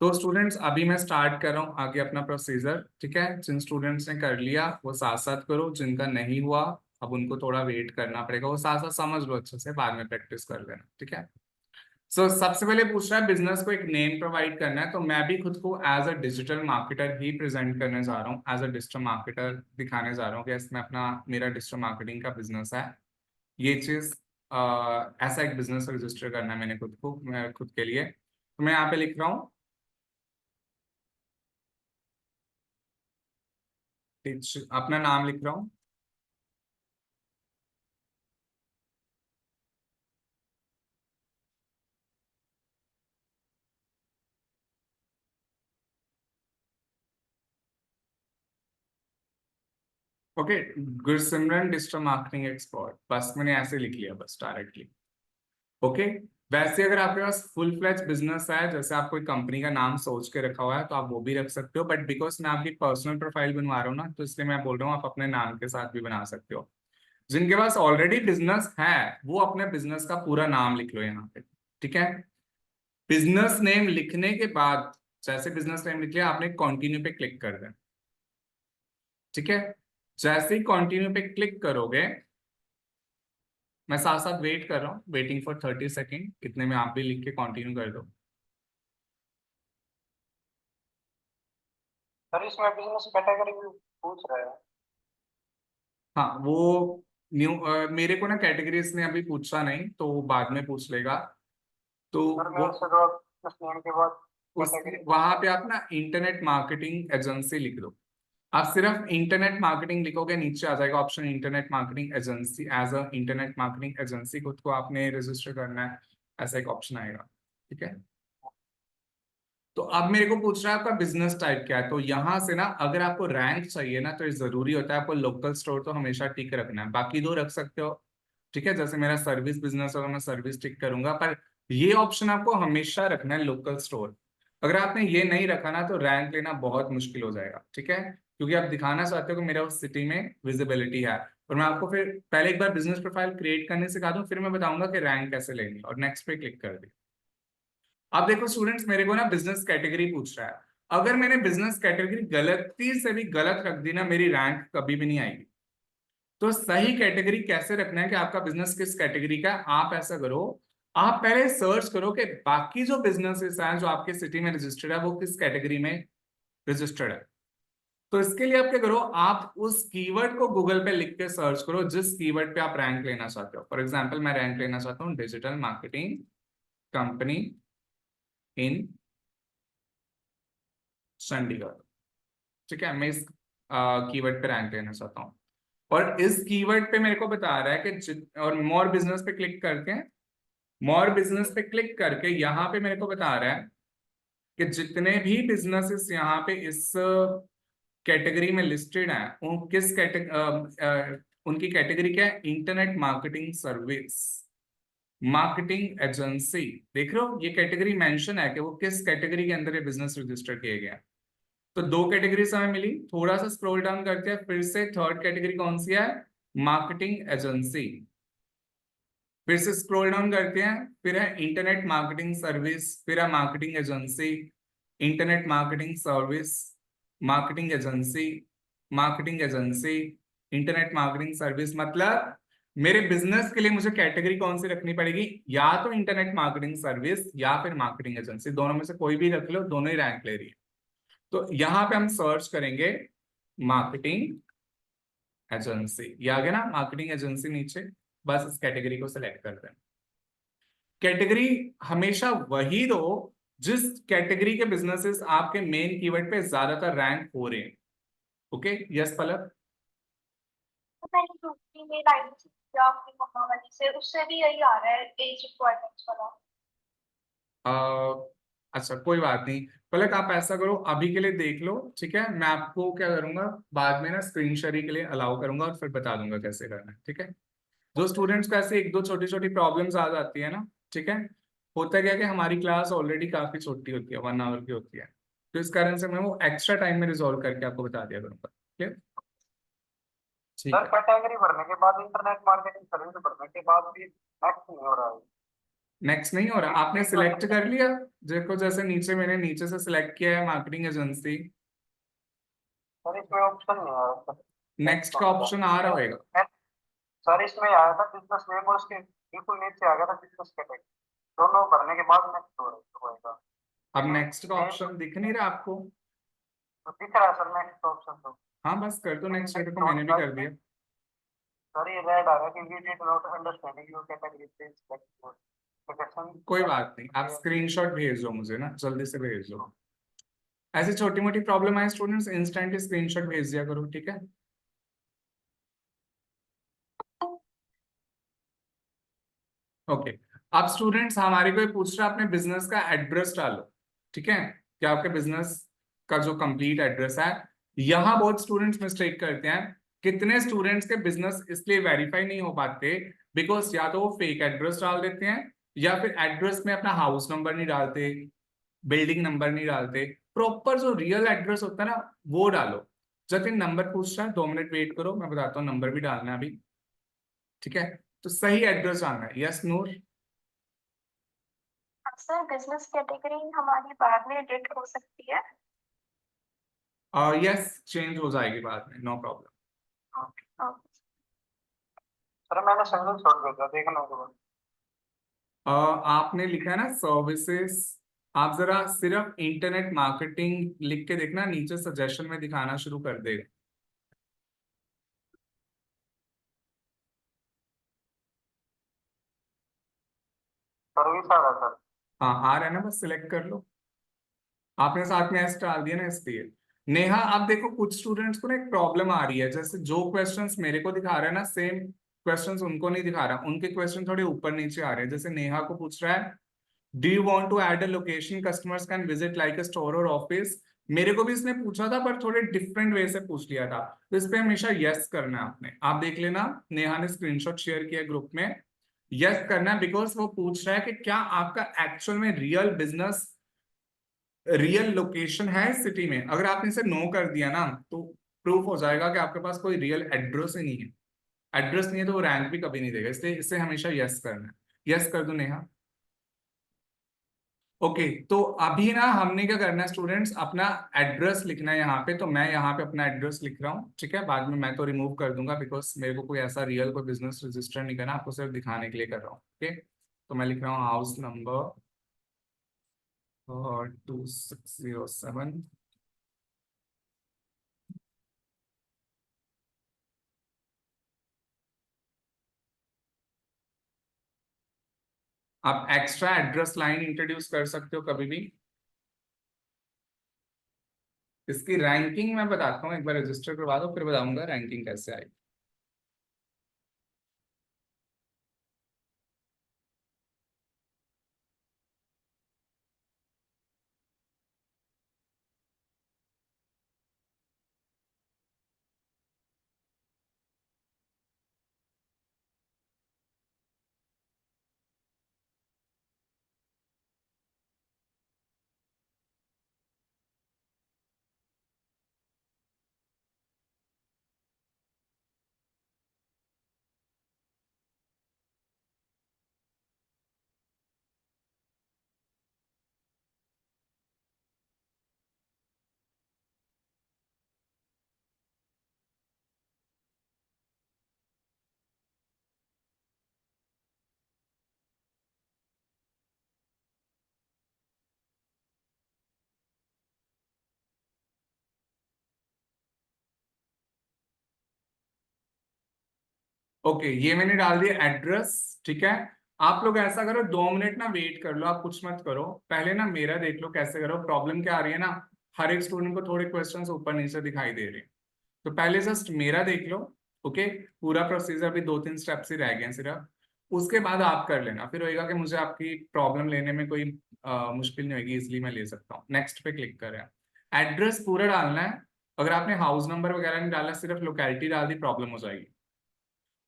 तो स्टूडेंट्स अभी मैं स्टार्ट कर रहा हूँ आगे अपना प्रोसीजर, ठीक है। जिन स्टूडेंट्स ने कर लिया वो साथ साथ करो, जिनका नहीं हुआ अब उनको थोड़ा वेट करना पड़ेगा, वो साथ साथ समझ लो अच्छे से, बाद में प्रैक्टिस कर लेना, ठीक है। सो सबसे पहले पूछ रहा है बिजनेस को एक नेम प्रोवाइड करना है, तो मैं भी खुद को एज अ डिजिटल मार्केटर ही प्रेजेंट करने जा रहा हूँ, एज अ डिजिटल मार्केटर दिखाने जा रहा हूँ कि इसमें अपना मेरा डिजिटल मार्केटिंग का बिजनेस है। ये चीज ऐसा एक बिजनेस रजिस्टर करना है मैंने खुद को, मैं खुद के लिए, तो मैं यहाँ पे लिख रहा हूँ अपना नाम लिख रहा हूँ। Okay, Gursimran digital marketing expert, बस मैंने ऐसे लिख लिया बस डायरेक्टली। ओके, वैसे अगर आपके पास फुल फ्लेज बिजनेस है, जैसे आप कोई कंपनी का नाम सोच के रखा हुआ है तो आप वो भी रख सकते हो, बट बिकॉज मैं आपकी पर्सनल प्रोफाइल बनवा रहा हूँ ना, तो इसलिए मैं बोल रहा हूँ आप अपने नाम के साथ भी बना सकते हो। जिनके पास ऑलरेडी बिजनेस है वो अपने बिजनेस का पूरा नाम लिख लो यहाँ पे, ठीक है। बिजनेस नेम लिखने के बाद जैसे बिजनेस नेम लिख लिया आपने कंटिन्यू पे क्लिक कर देना, ठीक है। जैसे ही कंटिन्यू पे क्लिक करोगे, मैं साथ साथ वेट कर रहा हूँ, वेटिंग फॉर 30 सेकेंड, इतने में आप भी लिख के कंटिन्यू कर दो। सर इसमें बिजनेस कैटेगरी पूछ रहा है। हाँ वो न्यू मेरे को ना कैटेगरीज ने अभी पूछा नहीं, तो वो बाद में पूछ लेगा। तो सर मैं वो उससे तो उस नेम के बाद उस कैटेगरी वहां पे आप ना इंटरनेट मार्केटिंग एजेंसी लिख दो। आप सिर्फ इंटरनेट मार्केटिंग लिखोगे, नीचे आ जाएगा option internet marketing agency, as a internet marketing agency खुद को आपने रजिस्टर करना है, ऐसा एक ऑप्शन आएगा, ठीक है। तो अब मेरे को पूछ रहा है आपका बिजनेस टाइप क्या है, तो यहाँ से ना अगर आपको रैंक चाहिए ना, तो ये जरूरी होता है आपको लोकल स्टोर तो हमेशा टिक रखना है, बाकी दो रख सकते हो, ठीक है। जैसे मेरा सर्विस बिजनेस होगा मैं सर्विस टिक करूंगा, पर ये ऑप्शन आपको हमेशा रखना है लोकल स्टोर। अगर आपने ये नहीं रखा ना तो रैंक लेना बहुत मुश्किल हो जाएगा, ठीक है, क्योंकि आप दिखाना चाहते हो कि मेरा उस सिटी में विजिबिलिटी है। और मैं आपको फिर पहले एक बार बिजनेस प्रोफाइल क्रिएट करने सिखा दूं, फिर मैं बताऊंगा कि रैंक कैसे लेनी है, और नेक्स्ट पे क्लिक कर दिया। अब देखो स्टूडेंट्स, मेरे को ना बिजनेस कैटेगरी पूछ रहा है, अगर मैंने बिजनेस कैटेगरी गलती से भी गलत रख दी ना, मेरी रैंक कभी भी नहीं आएगी। तो सही कैटेगरी कैसे रखना है कि आपका बिजनेस किस कैटेगरी का है, आप ऐसा करो, आप पहले सर्च करो कि बाकी जो बिजनेसेस हैं जो आपके सिटी में रजिस्टर्ड है वो किस कैटेगरी में रजिस्टर्ड है। तो इसके लिए आप क्या करो, आप उस कीवर्ड को गूगल पे लिख के सर्च करो जिस कीवर्ड पे आप रैंक लेना चाहते हो। फॉर एग्जाम्पल मैं रैंक लेना चाहता हूँ डिजिटल मार्केटिंग कंपनी इन चंडीगढ़, ठीक है, मैं इस कीवर्ड पे रैंक लेना चाहता हूँ। और इस कीवर्ड पे मेरे को बता रहा है कि और मोर बिजनेस पे क्लिक करके, मोर बिजनेस पे क्लिक करके यहाँ पे मेरे को बता रहा है कि जितने भी बिजनेसेस यहाँ पे इस कैटेगरी में लिस्टेड हैं उन किस कैटेगरी, उनकी कैटेगरी क्या है, internet marketing service marketing agency. देख रहे हो ये कैटेगरी मेंशन है कि वो किस कैटेगरी के अंदर ये बिजनेस रजिस्टर किए गए हैं। तो दो कैटेगरीज हमें मिली, थोड़ा सा स्क्रॉल डाउन करते हैं, फिर से थर्ड कैटेगरी कौन सी है, मार्केटिंग एजेंसी। फिर से स्क्रॉल डाउन करते हैं, फिर है इंटरनेट मार्केटिंग सर्विस, फिर है marketing agency, internet marketing service, marketing agency, marketing agency, internet marketing service. मतलब मेरे बिजनेस के लिए मुझे कैटेगरी कौन सी रखनी पड़ेगी, या तो इंटरनेट मार्केटिंग सर्विस या फिर मार्केटिंग एजेंसी, दोनों में से कोई भी रख लो, दोनों ही रैंक ले रही है। तो यहां पे हम सर्च करेंगे मार्केटिंग एजेंसी, ये आ गया ना मार्केटिंग एजेंसी नीचे, बस इस कैटेगरी को सिलेक्ट कर दें। कैटेगरी हमेशा वही दो जिस कैटेगरी के बिजनेसेस आपके मेन कीवर्ड पे ज्यादातर रैंक हो रहे हैं। ओके, यस पलक। तो मैंने दूसरी में लाइन या अपनी मम्मा वाली से, उससे भी यही आ रहा है एज रिक्वायरमेंट्स वाला। अच्छा कोई बात नहीं, पलक आप ऐसा करो अभी के लिए देख लो, ठीक है, मैं आपको क्या करूंगा बाद में ना स्क्रीन शेयरिंग के लिए अलाउ करूंगा और फिर बता दूंगा कैसे करना है, ठीक है। जो स्टूडेंट्स को ऐसे एक दो छोटी छोटी प्रॉब्लम्स आ जाती है ना, ठीक है, होता क्या है कि हमारी क्लास ऑलरेडी काफी छोटी होती है, 1 आवर की होती है, तो इस कारण से मैं वो एक्स्ट्रा टाइम में रिजॉल्व करके आपको बता दिया करूंगा, ठीक ठीक सर है। कैटेगरी भरने के बाद इंटरनेट मार्केटिंग सर्विस भरने के बाद भी नेक्स्ट नहीं हो रहा है। नेक्स्ट नहीं हो रहा, आपने सिलेक्ट कर लिया, देखो जैसे नीचे मैंने नीचे से सिलेक्ट किया है मार्केटिंग एजेंसी, सर इसमें ऑप्शन नहीं आ रहा सर। नेक्स्ट का ऑप्शन आ रहा होगा। सर इसमें आया था बिजनेस नेम और उसके बिल्कुल नीचे आ गया था बिजनेस कैटेगरी, दोनों भरने के बाद नेक्स्ट हो रहा होगा। अब लेकिन नेक्स्ट का नेम ऑप्शन दिख नहीं रहा आपको? तो दिख रहा है सर नेक्स्ट ऑप्शन तो। हाँ बस कर दो नेक्स्ट, लेकिन ये तो मैंने भी कर दिया। सर ये रेड आ गया कि we did not understanding your category please select कोई बात नहीं, आप स्क्रीनशॉट भेज दो मुझे ना, जल्दी से भेज दो। ऐसी छोटी मोटी प्रॉब्लम आए स्टूडेंट्स इंस्टेंटली स्क्रीनशॉट भेज दिया करो, ठीक है। ओके, अब स्टूडेंट्स हमारे को ये पूछ रहा है अपने बिजनेस का एड्रेस डालो, ठीक है, कि आपके बिजनेस का जो कंप्लीट एड्रेस है। यहाँ बहुत स्टूडेंट्स मिस्टेक करते हैं, कितने स्टूडेंट्स के बिजनेस इसलिए वेरीफाई नहीं हो पाते बिकॉज या तो वो फेक एड्रेस डाल देते हैं या फिर एड्रेस में अपना हाउस नंबर नहीं डालते, बिल्डिंग नंबर नहीं डालते, प्रॉपर जो रियल एड्रेस होता है ना वो डालो। जतिन नंबर पूछ रहा है, 2 मिनट वेट करो, मैं बताता हूँ नंबर भी डालना है अभी, ठीक है। तो सही एड्रेस डालना है, यस नूर। सर बिजनेस कैटेगरी हमारी बाद में एडिट हो सकती है? यस चेंज हो जाएगी बाद में, no problem. Okay okay. Sir मैंने सिंगल शॉट भेजा देखना होगा। आपने लिखा है ना सर्विसेज, आप जरा सिर्फ इंटरनेट मार्केटिंग लिख के देखना, नीचे सजेशन में दिखाना शुरू कर देगा। सर्विस आ रहा है सर। हाँ आ रहा है ना, बस सिलेक्ट कर लो, आपने साथ में एस डाल दिया ना इसलिए। नेहा आप देखो कुछ स्टूडेंट्स को ना एक प्रॉब्लम आ रही है, जैसे जो क्वेश्चंस मेरे को दिखा रहा है ना सेम क्वेश्चंस उनको नहीं दिखा रहा, उनके क्वेश्चन थोड़े ऊपर नीचे आ रहे हैं। जैसे नेहा को पूछ रहा है do you want to add a location customers can visit like a store और ऑफिस, मेरे को भी इसने पूछा था पर थोड़े डिफरेंट वे से पूछ लिया था, तो इस पे हमेशा यस करना है आपने, आप देख लेना नेहा ने स्क्रीनशॉट शेयर किया ग्रुप में, यस करना है बिकॉज वो पूछ रहा है कि क्या आपका एक्चुअल में रियल बिजनेस रियल लोकेशन है इस सिटी में। अगर आपने इसे नो कर दिया ना तो प्रूफ हो जाएगा कि आपके पास कोई रियल एड्रेस ही नहीं है, एड्रेस नहीं है तो वो रैंक भी कभी नहीं देगा, इसलिए इसे हमेशा यस करना है। यस कर दो नेहा। ओके तो अभी ना हमने क्या करना है स्टूडेंट्स, अपना एड्रेस लिखना है यहाँ पे, तो मैं यहाँ पे अपना एड्रेस लिख रहा हूँ, ठीक है, बाद में मैं तो रिमूव कर दूंगा बिकॉज मेरे को कोई ऐसा रियल कोई बिजनेस रजिस्टर नहीं करना, आपको सिर्फ दिखाने के लिए कर रहा हूँ, ओके। तो मैं लिख रहा हूँ हाउस नंबर और 2607, आप एक्स्ट्रा एड्रेस लाइन इंट्रोड्यूस कर सकते हो कभी भी। इसकी रैंकिंग मैं बताता हूँ, एक बार रजिस्टर करवा दो फिर बताऊंगा रैंकिंग कैसे आएगी। ओके, ये मैंने डाल दिया एड्रेस। ठीक है, आप लोग ऐसा करो, 2 मिनट ना वेट कर लो, आप कुछ मत करो, पहले ना मेरा देख लो कैसे करो। प्रॉब्लम क्या आ रही है ना, हर एक स्टूडेंट को थोड़े क्वेश्चंस ऊपर नीचे दिखाई दे रहे हैं, तो पहले जस्ट मेरा देख लो। ओके, पूरा प्रोसीजर भी 2-3 स्टेप्स ही रह गए हैं सिर्फ, उसके बाद आप कर लेना, फिर होएगा कि मुझे आपकी प्रॉब्लम लेने में कोई मुश्किल नहीं होगी, इसलिए मैं ले सकता हूँ। नेक्स्ट पे क्लिक करें, एड्रेस पूरा डालना है। अगर आपने हाउस नंबर वगैरह नहीं डाला, सिर्फ लोकेलिटी डाल दी, प्रॉब्लम हो जाएगी।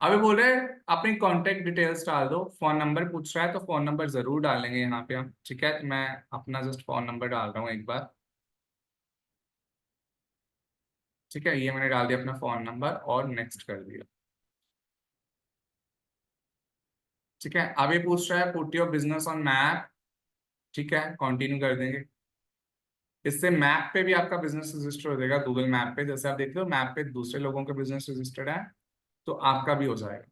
अभी बोल रहे हैं अपनी कॉन्टेक्ट डिटेल्स डाल दो, फोन नंबर पूछ रहा है तो फोन नंबर जरूर डालेंगे यहाँ पे हम। ठीक है, तो मैं अपना जस्ट फोन नंबर डाल रहा हूँ एक बार। ठीक है, ये मैंने डाल दिया अपना फोन नंबर और नेक्स्ट कर दिया। ठीक है, अभी पूछ रहा है put your business on map. ठीक है, कंटिन्यू कर देंगे। इससे मैप पे भी आपका बिजनेस रजिस्टर हो जाएगा, गूगल मैप पे, जैसे आप देख रहे हो मैप पे दूसरे लोगों के बिजनेस रजिस्टर्ड है, तो आपका भी हो जाएगा।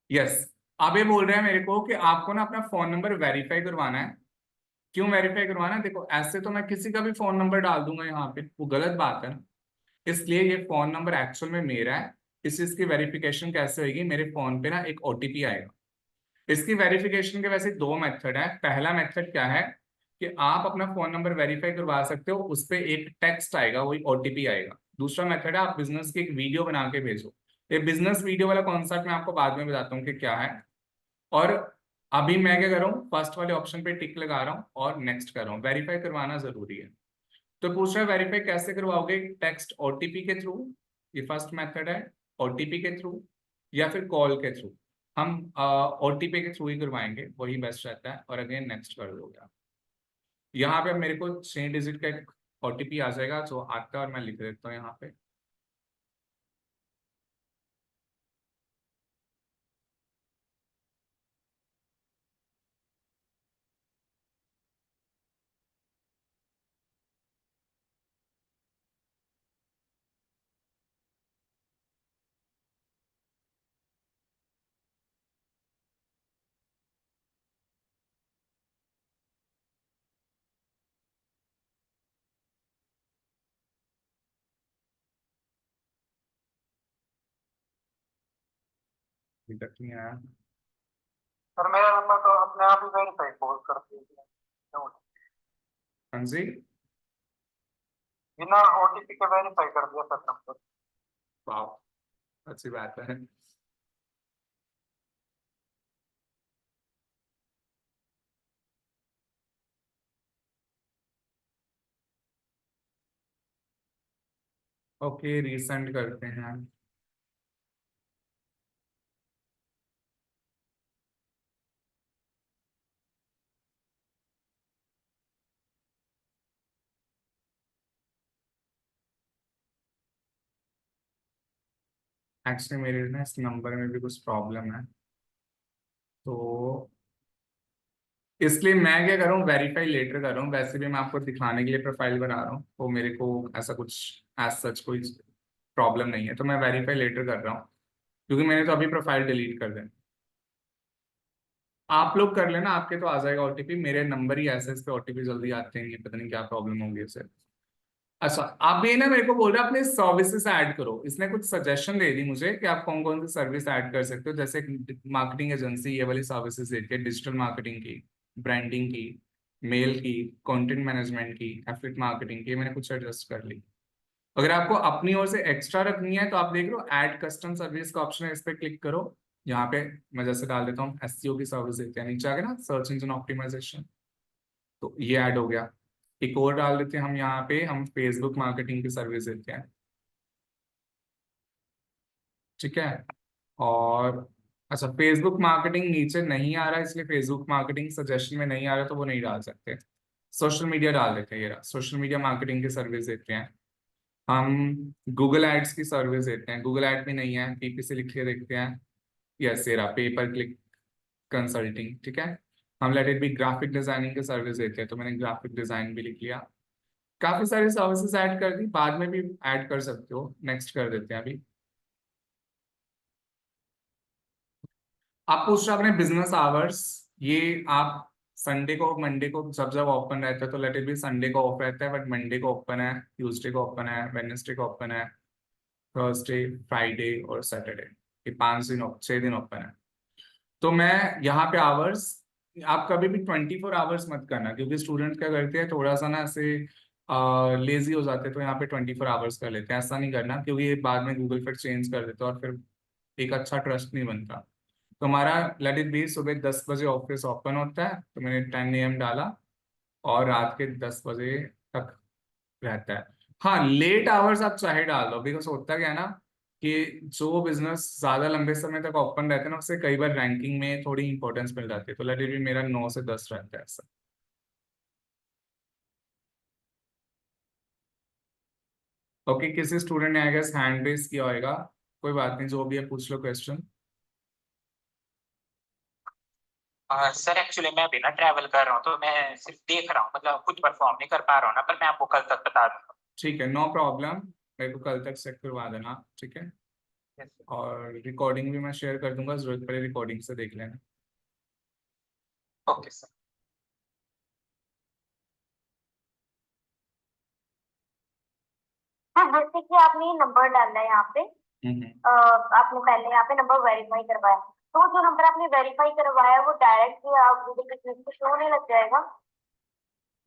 यस, अब ये बोल रहे हैं मेरे को कि आपको ना अपना फोन नंबर वेरीफाई करवाना है। क्यों वेरीफाई करवाना है? देखो, ऐसे तो मैं किसी का भी फोन नंबर डाल दूंगा यहाँ पे, वो गलत बात है ना। इसलिए ये फोन नंबर एक्चुअल में मेरा है। इस चीज की वेरिफिकेशन कैसे होगी, मेरे फोन पे ना एक ओटीपी आएगा। इसकी वेरिफिकेशन के वैसे 2 मेथड है। पहला मेथड क्या है कि आप अपना फोन नंबर वेरीफाई करवा सकते हो, उस पे एक टेक्स्ट आएगा, वही ओटीपी आएगा। दूसरा मेथड है आप बिजनेस की एक वीडियो बना के भेजो। ये बिजनेस वीडियो वाला कॉन्सेप्ट मैं आपको बाद में बताता हूँ कि क्या है। और अभी मैं क्या कर रहा हूँ, फर्स्ट वाले ऑप्शन पे टिक लगा रहा हूँ और नेक्स्ट कर रहा हूँ। वेरीफाई करवाना जरूरी है। तो पूछ रहा है वेरीफाई कैसे करवाओगे, टेक्स्ट ओटीपी के थ्रू, ये फर्स्ट मेथड है, ओटीपी के थ्रू या फिर कॉल के थ्रू। हम ओटीपी के थ्रू ही करवाएंगे, वही बेस्ट रहता है। और अगेन नेक्स्ट कर दोगे आप। यहाँ पे मेरे को 6 डिजिट का एक ओटीपी आ जाएगा जो आता है, और मैं लिख देता हूँ यहाँ पे। अभी तक नहीं आया। सर मेरा नंबर तो अपने आप ही वेरीफाई कॉल कर दीजिए, हाँ जी, बिना ओटीपी के वेरीफाई कर दिया सर नंबर। वाह, अच्छी बात है। ओके, रीसेंड करते हैं। एक्चुअली मेरे ना इस नंबर में भी कुछ प्रॉब्लम है, तो इसलिए मैं क्या कर रहा हूँ, वेरीफाई लेटर कर रहा हूँ। वैसे भी मैं आपको दिखाने के लिए प्रोफाइल बना रहा हूँ, तो मेरे को ऐसा कुछ एज सच कोई प्रॉब्लम नहीं है, तो मैं वेरीफाई लेटर कर रहा हूँ, क्योंकि मैंने तो अभी प्रोफाइल डिलीट कर देना। आप लोग कर लेना, आपके तो आ जाएगा ओटीपी। मेरे नंबर ही ऐसे, इस पे ओटीपी जल्दी आते हैं, ये पता नहीं क्या प्रॉब्लम होगी उसे। अच्छा, आप ये ना मेरे को बोल रहे हैं अपने सर्विसेज ऐड करो। इसने कुछ सजेशन दे दी मुझे कि आप कौन कौन सी सर्विस ऐड कर सकते हो, जैसे मार्केटिंग एजेंसी ये वाली सर्विसेज देती है, डिजिटल मार्केटिंग की, ब्रांडिंग की, मेल की, कंटेंट मैनेजमेंट की, एफिलिएट मार्केटिंग की। मैंने कुछ एडजस्ट कर ली। अगर आपको अपनी ओर से एक्स्ट्रा रखनी है तो आप देख लो ऐड कस्टम सर्विस का ऑप्शन है, इस पर क्लिक करो। यहाँ पे मैं जैसे डाल देता हूँ एसईओ की सर्विस देते हैं, नीचे आ गया ना, सर्च इंजन ऑप्टिमाइजेशन, तो ये ऐड हो गया। एक और डाल देते हैं हम यहाँ पे, हम फेसबुक मार्केटिंग की सर्विस देते हैं। ठीक है, और अच्छा, फेसबुक मार्केटिंग नीचे नहीं आ रहा है, इसलिए फेसबुक मार्केटिंग सजेशन में नहीं आ रहा, तो वो नहीं डाल सकते। सोशल मीडिया डाल देते हैं, ये रहा, सोशल मीडिया मार्केटिंग की सर्विस देते हैं हम। गूगल एड्स की सर्विस देते हैं, गूगल एड में नहीं है, पीपीसी लिख के देखते हैं। यस, ये रहा, पे पर क्लिक कंसल्टिंग। ठीक है, हम let it be graphic designing की सर्विस देते हैं, तो मैंने ग्राफिक डिजाइन भी लिख लिया। काफी सारी सर्विसेज ऐड कर दी, बाद में भी ऐड कर सकते हो। नेक्स्ट कर देते हैं अभी। आप पूछ रहे हो अपने बिजनेस आवर्स, ये आप संडे को मंडे को सब जब ओपन रहता है, तो लेट इट बी संडे को ऑफ रहता है, बट मंडे को ओपन है, ट्यूसडे को ओपन है, वेडनेसडे को ओपन है, थर्सडे, फ्राइडे और सैटरडे, ये 5 दिन 6 दिन ओपन है। तो मैं यहाँ पे आवर्स, आप कभी भी 24 आवर्स मत करना, क्योंकि स्टूडेंट क्या करते हैं, थोड़ा सा ना ऐसे लेजी हो जाते हैं, तो यहाँ पे 24 आवर्स कर लेते हैं। ऐसा नहीं करना, क्योंकि ये बाद में गूगल फिर चेंज कर देते हैं और फिर एक अच्छा ट्रस्ट नहीं बनता। तो हमारा लेट इट बी सुबह 10 बजे ऑफिस ओपन होता है, तो मैंने 10 AM डाला, और रात के 10 बजे तक रहता है। हाँ, लेट आवर्स आप चाहे डाल दो, बिकॉज होता क्या है ना, कि जो बिजनेस ज्यादा लंबे समय तक ओपन रहते हैं ना, उससे कई बार रैंकिंग में थोड़ी इंपॉर्टेंस मिल जाती है। तो लेट इट बी मेरा 9 से 10 रहता है ऐसा। ओके, किसी स्टूडेंट ने आई गेस हैंड रेस किया होगा, कोई बात नहीं, जो भी है पूछ लो क्वेश्चन। सर एक्चुअली मैं अभी ना ट्रैवल कर रहा हूँ, तो मैं सिर्फ देख रहा हूँ, मतलब खुद परफॉर्म नहीं कर पा रहा हूँ ना, पर मैं आपको कल तक बता दूंगा। ठीक है, नो प्रॉब्लम, मेरे को कल तक चेक करवा देना, ठीक है। Yes, sir. और रिकॉर्डिंग भी मैं शेयर कर दूंगा, जरूरत पड़े रिकॉर्डिंग से देख लेना। Okay sir. हाँ, जैसे कि आपने नंबर डाला है यहाँ पे, हम्म। आपने पहले यहाँ पे नंबर वेरीफाई करवाया, तो जो नंबर आपने वेरीफाई करवाया वो डायरेक्ट गूगल बिजनेस को शो होने लग जाएगा?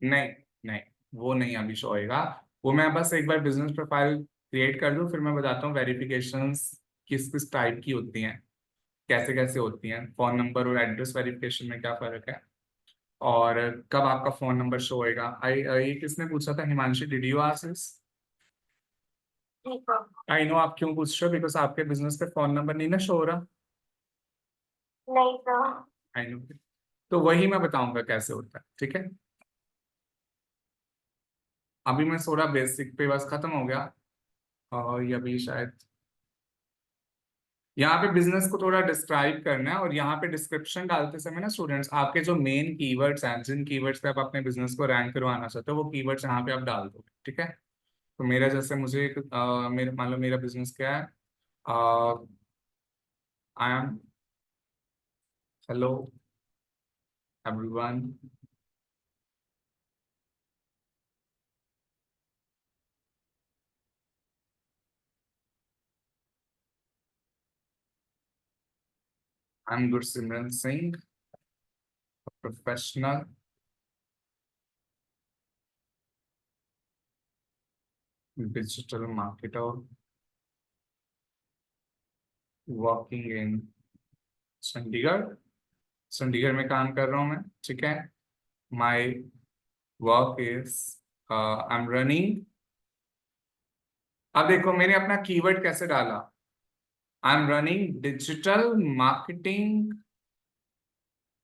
नहीं, नहीं, वो नहीं अभी शो होएगा। वो मैं बस एक बार बिजनेस प्रोफाइल क्रिएट कर दूं, फिर मैं बताता हूँ वेरिफिकेशंस किस किस टाइप की होती हैं, कैसे कैसे होती हैं, फोन नंबर और एड्रेस वेरिफिकेशन में क्या फर्क है, और कब आपका फोन नंबर शो होएगा। ये किसने पूछा था, Himanshi, did you ask this? ठीक है। आई नो आप क्यों पूछ रहे हो, बिकॉज आपके बिजनेस पे फोन नंबर नहीं ना शो हो रहा। नहीं तो। आई नो, तो वही मैं बताऊंगा कैसे होता है, ठीक है। अभी मैं थोड़ा बेसिक पे बस खत्म हो गया, और ये अभी शायद यहाँ पे बिजनेस को थोड़ा डिस्क्राइब करना है, और यहाँ पे डिस्क्रिप्शन डालते समय ना स्टूडेंट्स, आपके जो मेन कीवर्ड्स हैं, जिन कीवर्ड्स पे आप अपने बिजनेस को रैंक करवाना चाहते हो, वो कीवर्ड्स यहाँ पे आप डाल दो, ठीक है। तो मेरा जैसे मुझे मेरे मान लो मेरा बिजनेस क्या है, I am, hello everyone, I am Gursimran Singh, professional digital marketer working in Chandigarh, Chandigarh में काम कर रहा हूँ मैं, ठीक है। My work is, I am running, अब देखो मैंने अपना कीवर्ड कैसे डाला, I am running digital marketing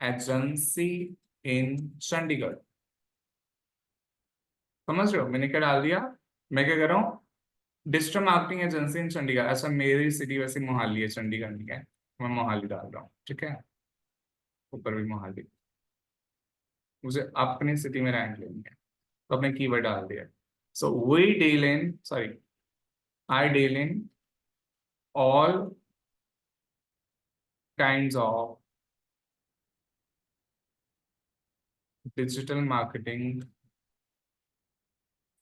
agency in Chandigarh. समझ रहे हो मैंने क्या डाल दिया, मैं क्या कर रहा हूँ, digital marketing agency in Chandigarh. अच्छा, मेरी सिटी वैसे मोहाली है, चंडीगढ़ नहीं है, मैं मोहाली डाल रहा हूँ, ठीक है, ऊपर भी मोहाली, मुझे अपनी सिटी में रैंक लेनी है, तो अपने कीवर्ड डाल दिया। So we deal in, sorry, I deal in all kind of digital marketing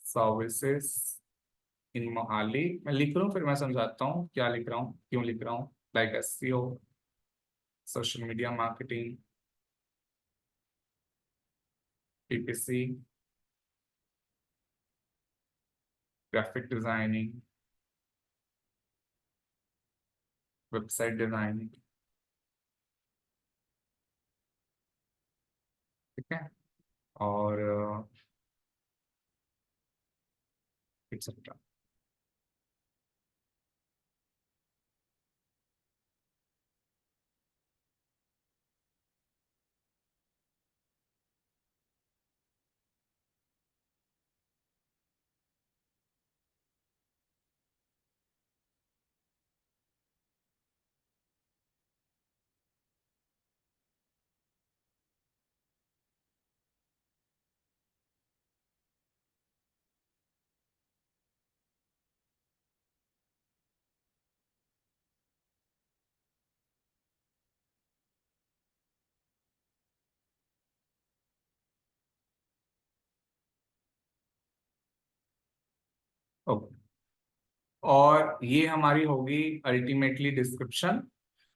services in Mohali. मैं लिख रहा हूँ, फिर मैं समझाता हूँ क्या लिख रहा हूँ, क्यों लिख रहा हूँ, like SEO, social media marketing, PPC, graphic designing, website designing, ठीक है, और एक्सेट्रा। ओके, और ये हमारी होगी अल्टीमेटली डिस्क्रिप्शन।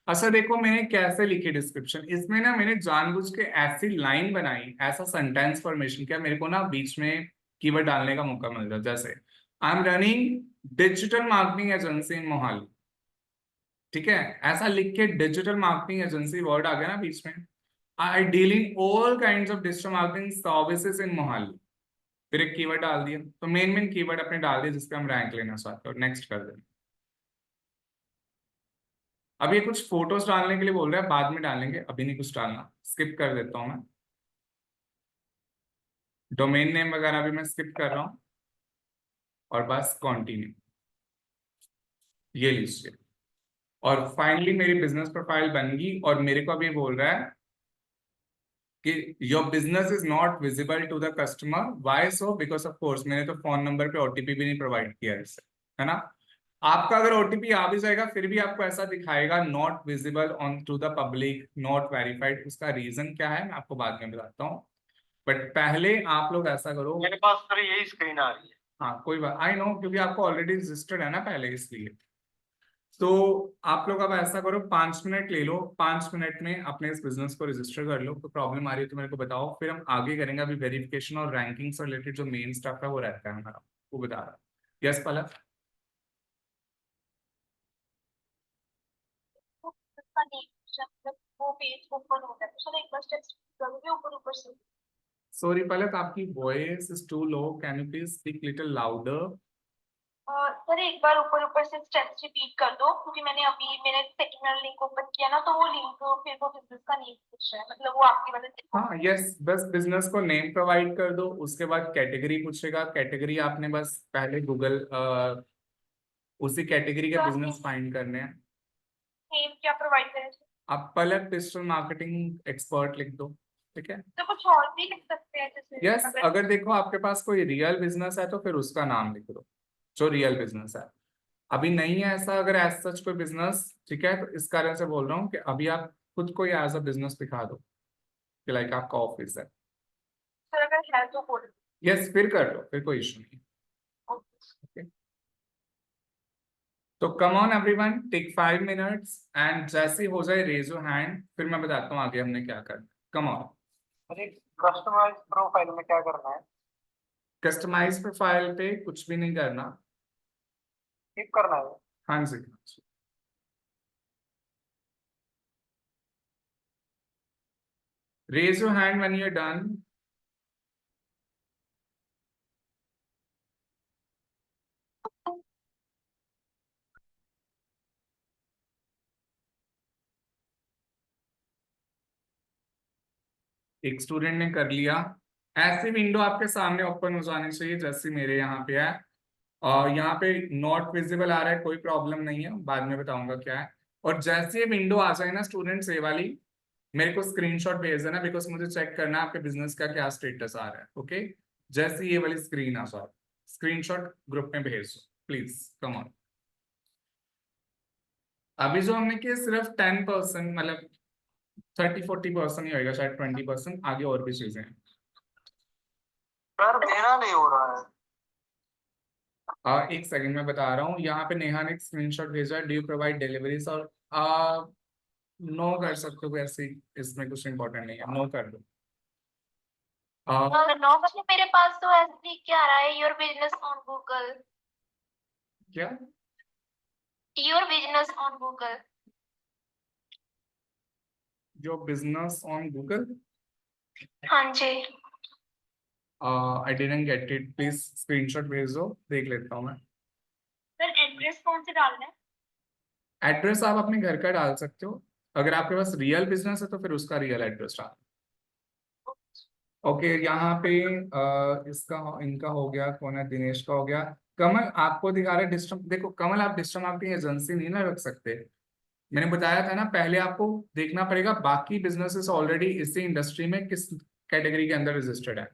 अच्छा देखो मैंने कैसे लिखी डिस्क्रिप्शन, इसमें ना मैंने जानबूझ के ऐसी लाइन बनाई, ऐसा सेंटेंस फॉर्मेशन किया, मेरे को ना बीच में कीवर्ड डालने का मौका मिल जाए। जैसे I am running digital marketing agency in Mohali, ठीक है, ऐसा लिख के डिजिटल मार्केटिंग एजेंसी वर्ड आ गया ना बीच में। I dealing all kind of digital marketing services in Mohali, फिर एक कीवर्ड डाल दिया। तो मेन मेन कीवर्ड अपने डाल दिए जिसका हम रैंक लेना चाहते हैं, और नेक्स्ट कर देंगे। अब ये कुछ फोटोज डालने के लिए बोल रहा है, बाद में डालेंगे, अभी नहीं कुछ डालना, स्किप कर देता हूं मैं। डोमेन नेम वगैरह भी मैं स्किप कर रहा हूं, और बस कंटिन्यू, ये लीजिए। और फाइनली मेरी बिजनेस प्रोफाइल बन गई, और मेरे को अभी बोल रहा है कि your business is not visible to the customer, why so, because of course मैंने तो फोन नंबर पे ओटीपी भी नहीं प्रोवाइड किया इससे, है ना। आपका अगर ओटीपी आ भी जाएगा फिर भी आपको ऐसा दिखाएगा not visible on to the public, not verified. उसका रीजन क्या है मैं आपको बाद में बताता हूँ, बट पहले आप लोग ऐसा करो। मेरे पास सर यही स्क्रीन आ रही है। हाँ कोई बात, आई नो, क्योंकि आपको ऑलरेडी रजिस्टर्ड है ना पहले, इसलिए। तो आप लोग अब ऐसा करो, 5 मिनट ले लो, 5 मिनट में अपने इस बिजनेस को रजिस्टर कर लो। तो प्रॉब्लम आ रही है तो मेरे को बताओ, फिर हम आगे करेंगे। अभी वेरिफिकेशन और रैंकिंग से रिलेटेड जो मेन स्टफ है वो रहता है हमारा, वो बता रहा। यस पलक। तो उसका नेम जब वो पेज ओपन होता है तो सर एक बार स्टेप्स करोगे ऊपर ऊपर से। सॉरी पलक, आपकी voice is too low, can you please speak little louder. Sir एक बार ऊपर ऊपर से स्टेप्स रिपीट कर दो, क्योंकि मैंने अभी मेरे सेकंड लिंक ओपन किया ना, तो वो लिंक फिर वो बिजनेस का नेम पूछ रहा है, मतलब वो आपकी वजह से। हाँ यस, बस बिजनेस को नेम प्रोवाइड कर दो, उसके बाद कैटेगरी पूछेगा। कैटेगरी आपने बस पहले गूगल उसी कैटेगरी के तो बिजनेस फाइंड करने हैं। नेम क्या प्रोवाइड करें? आप पलक डिजिटल मार्केटिंग एक्सपर्ट लिख दो, ठीक है। तो कुछ और भी लिख सकते हैं जैसे यस, अगर देखो आपके पास कोई रियल बिजनेस है तो फिर उसका नाम लिख दो, जो रियल बिजनेस है। अभी नहीं है ऐसा अगर एज सच कोई बिजनेस, ठीक है, तो इस कारण से बोल रहा हूँ कि अभी आप खुद को एज अ बिजनेस दिखा दो कि लाइक आपका ऑफिस है। सर अगर है तो बोल। यस, फिर कर लो, फिर कोई इशू नहीं। ओके, तो come on everyone, take 5 minutes, and जैसे ही हो जाए रेज योर हैंड, फिर मैं बताता हूँ आगे हमने क्या करना। Come on. अरे कस्टमाइज प्रोफाइल में क्या करना है? कस्टमाइज प्रोफाइल पे कुछ भी नहीं करना। टिक करना है? हाँ जी, raise your hand when you're done. एक स्टूडेंट ने कर लिया। ऐसी विंडो आपके सामने ओपन हो जानी चाहिए जैसे मेरे यहाँ पे है, और यहाँ पे नॉट विजिबल आ रहा है, कोई प्रॉब्लम नहीं है, बाद में बताऊंगा क्या है। और जैसे ये विंडो आ जाए ना स्टूडेंट्स ये वाली, मेरे को स्क्रीनशॉट भेज देना, बिकॉज मुझे चेक करना है आपके बिजनेस का क्या स्टेटस आ रहा है। ओके, जैसे ये वाली स्क्रीन आ जाए स्क्रीनशॉट ग्रुप में भेज दो प्लीज, कम ऑन। अभी जो हमने किया सिर्फ 10%, मतलब 30-40% ही होगा, शायद 20%, आगे और भी चीजें हैं। सर मेरा नहीं हो रहा है। एक सेकंड में बता रहा हूँ। यहाँ पे नेहा ने एक स्क्रीनशॉट भेजा, डू यू प्रोवाइड डिलीवरीज, और नो कर सकते हो ऐसे ही, इसमें कुछ इंपॉर्टेंट नहीं है, नो कर दो। नौ बजे मेरे पास तो ऐसे क्या आ रहा है, योर बिजनेस ऑन गूगल, क्या? Your business on Google. Your business on Google? हाँ जी। I didn't get it, please screenshot भेज दो, देख लेता हूँ मैं। सर एड्रेस कौन से डालना है? एड्रेस आप अपने घर का डाल सकते हो, अगर आपके पास रियल बिजनेस है तो फिर उसका रियल एड्रेस डाल। ओके, यहाँ पे इनका हो गया, कौन है, दिनेश का हो गया। कमल आपको दिखा रहा है डिजिटल, देखो कमल आप डिजिटल मार्केटिंग एजेंसी नहीं ना रख सकते। मैंने बताया था ना, पहले आपको देखना पड़ेगा बाकी बिजनेसेस ऑलरेडी इसी इंडस्ट्री में किस कैटेगरी के अंदर रजिस्टर्ड है,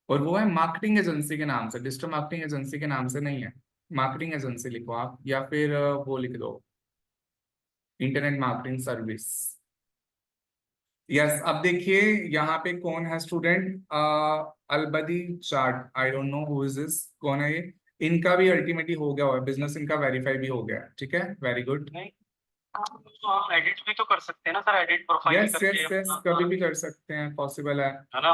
और वो है मार्केटिंग एजेंसी के नाम से, डिजिटल मार्केटिंग एजेंसी के नाम से नहीं है। मार्केटिंग एजेंसी लिखो आप, या फिर वो लिख दो इंटरनेट मार्केटिंग सर्विस। यस, अब देखिए यहाँ पे कौन है स्टूडेंट, अलबदी चार्ट, I don't know who is this, कौन है ये। इनका भी अल्टीमेटली हो गया हुआ है, बिजनेस इनका वेरीफाई भी हो गया है, ठीक है, वेरी गुड। नहीं, एडिट भी तो कर सकते हैं ना सर, एडिट प्रोफाइल यस करके यस यस, कभी भी कर सकते हैं, पॉसिबल है। है ना।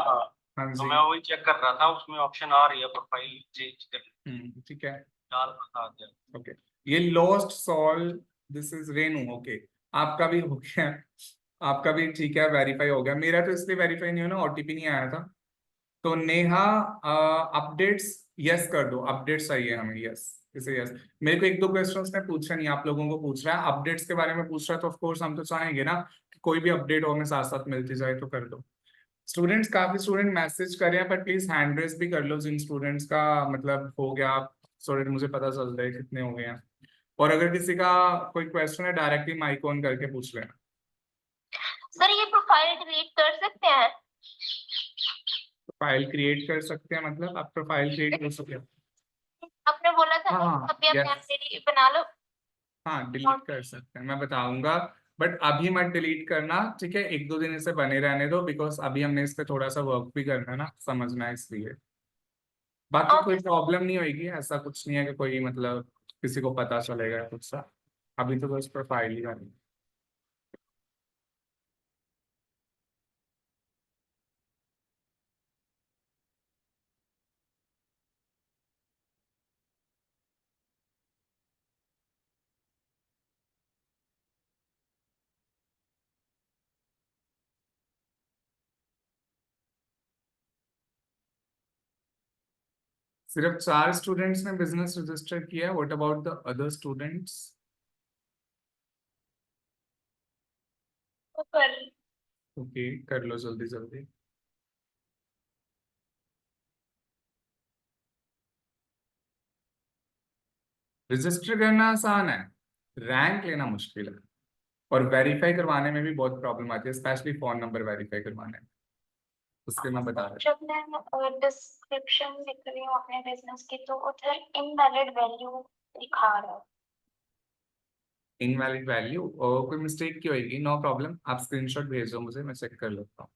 हाँ तो जी। मैं वही चेक कर रहा था, उसमें ऑप्शन आ रही है प्रोफाइल चेंज करने, ठीक है, डाल बता दिया। ओके। ये lost soul, this is Renu, okay. आपका भी हो गया, आपका भी ठीक है, वेरीफाई हो गया। मेरा तो इसलिए वेरीफाई नहीं हुआ ना, ओटीपी नहीं आया था। तो नेहा, अपडेट्स यस कर दो, अपडेट्स चाहिए हमें, यस, इसे यस। मेरे को एक दो क्वेश्चंस ने पूछा नहीं, आप लोगों को पूछ रहा है, अपडेट्स के बारे में पूछ रहा है, तो ऑफ कोर्स हम तो चाहेंगे ना कि कोई भी अपडेट हो हमें साथ साथ मिलती जाए, तो कर दो। स्टूडेंट्स, काफी स्टूडेंट मैसेज कर रहे हैं, पर प्लीज हैंड रेस भी कर लो जिन स्टूडेंट्स का मतलब हो गया, स्टूडेंट मुझे पता चल रहा है कितने हो गए हैं। और अगर किसी का कोई क्वेश्चन है, डायरेक्टली माइक ऑन करके पूछ लेना। सर ये प्रोफाइल डिलीट कर सकते हैं? फाइल क्रिएट कर सकते हैं मतलब, आप प्रोफाइल क्रिएट कर सकते हैं। आपने बोला था हाँ ना हाँ, अभी अपने आप यस, मेरी बना लो। हाँ डिलीट कर सकते हैं, मैं बताऊंगा। बट अभी मत डिलीट करना, ठीक है, एक दो दिन इसे बने रहने दो, बिकॉज अभी हमने इस पे थोड़ा सा वर्क भी करना है ना, समझना है इसलिए। बाकी कोई ओके। प्रॉब्लम नहीं होगी, ऐसा कुछ नहीं है कि कोई मतलब किसी को पता चलेगा कुछ सा। अभी तो बस प्रोफाइल ही करनी। सिर्फ 4 स्टूडेंट्स ने बिजनेस रजिस्टर किया है, what about the other students? तो कर। ओके, कर लो जल्दी जल्दी। रजिस्टर करना आसान है, रैंक लेना मुश्किल है, और वेरीफाई करवाने में भी बहुत प्रॉब्लम आती है, स्पेशली फोन नंबर वेरीफाई करवाने में, उसके मैं बता रहा जब मैं डिस्क्रिप्शन लिख रही हूँ अपने बिजनेस की तो उधर इनवैलिड वैल्यू दिखा रहा है। हूँ। इनवैलिड वैल्यू, और कोई मिस्टेक की होगी, नो प्रॉब्लम, आप स्क्रीनशॉट भेज दो मुझे, मैं चेक कर लेता हूँ।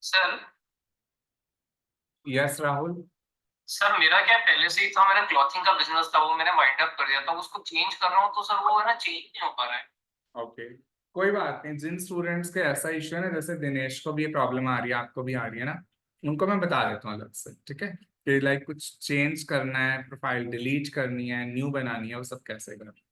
Sir yes Rahul. सर मेरा क्या पहले से ही था, मेरा क्लॉथिंग का बिजनेस था, वो मैंने वाइंड अप कर दिया था, उसको चेंज कर रहा हूँ तो सर वो है ना चेंज नहीं हो पा रहा है। ओके, कोई बात नहीं, जिन स्टूडेंट्स के ऐसा इश्यू है ना, जैसे दिनेश को भी ये प्रॉब्लम आ रही है, आपको भी आ रही है ना, उनको मैं बता देता हूँ अलग से, ठीक है, कि लाइक कुछ चेंज करना है, प्रोफाइल डिलीट करनी है, न्यू बनानी है, वो सब कैसे करना है।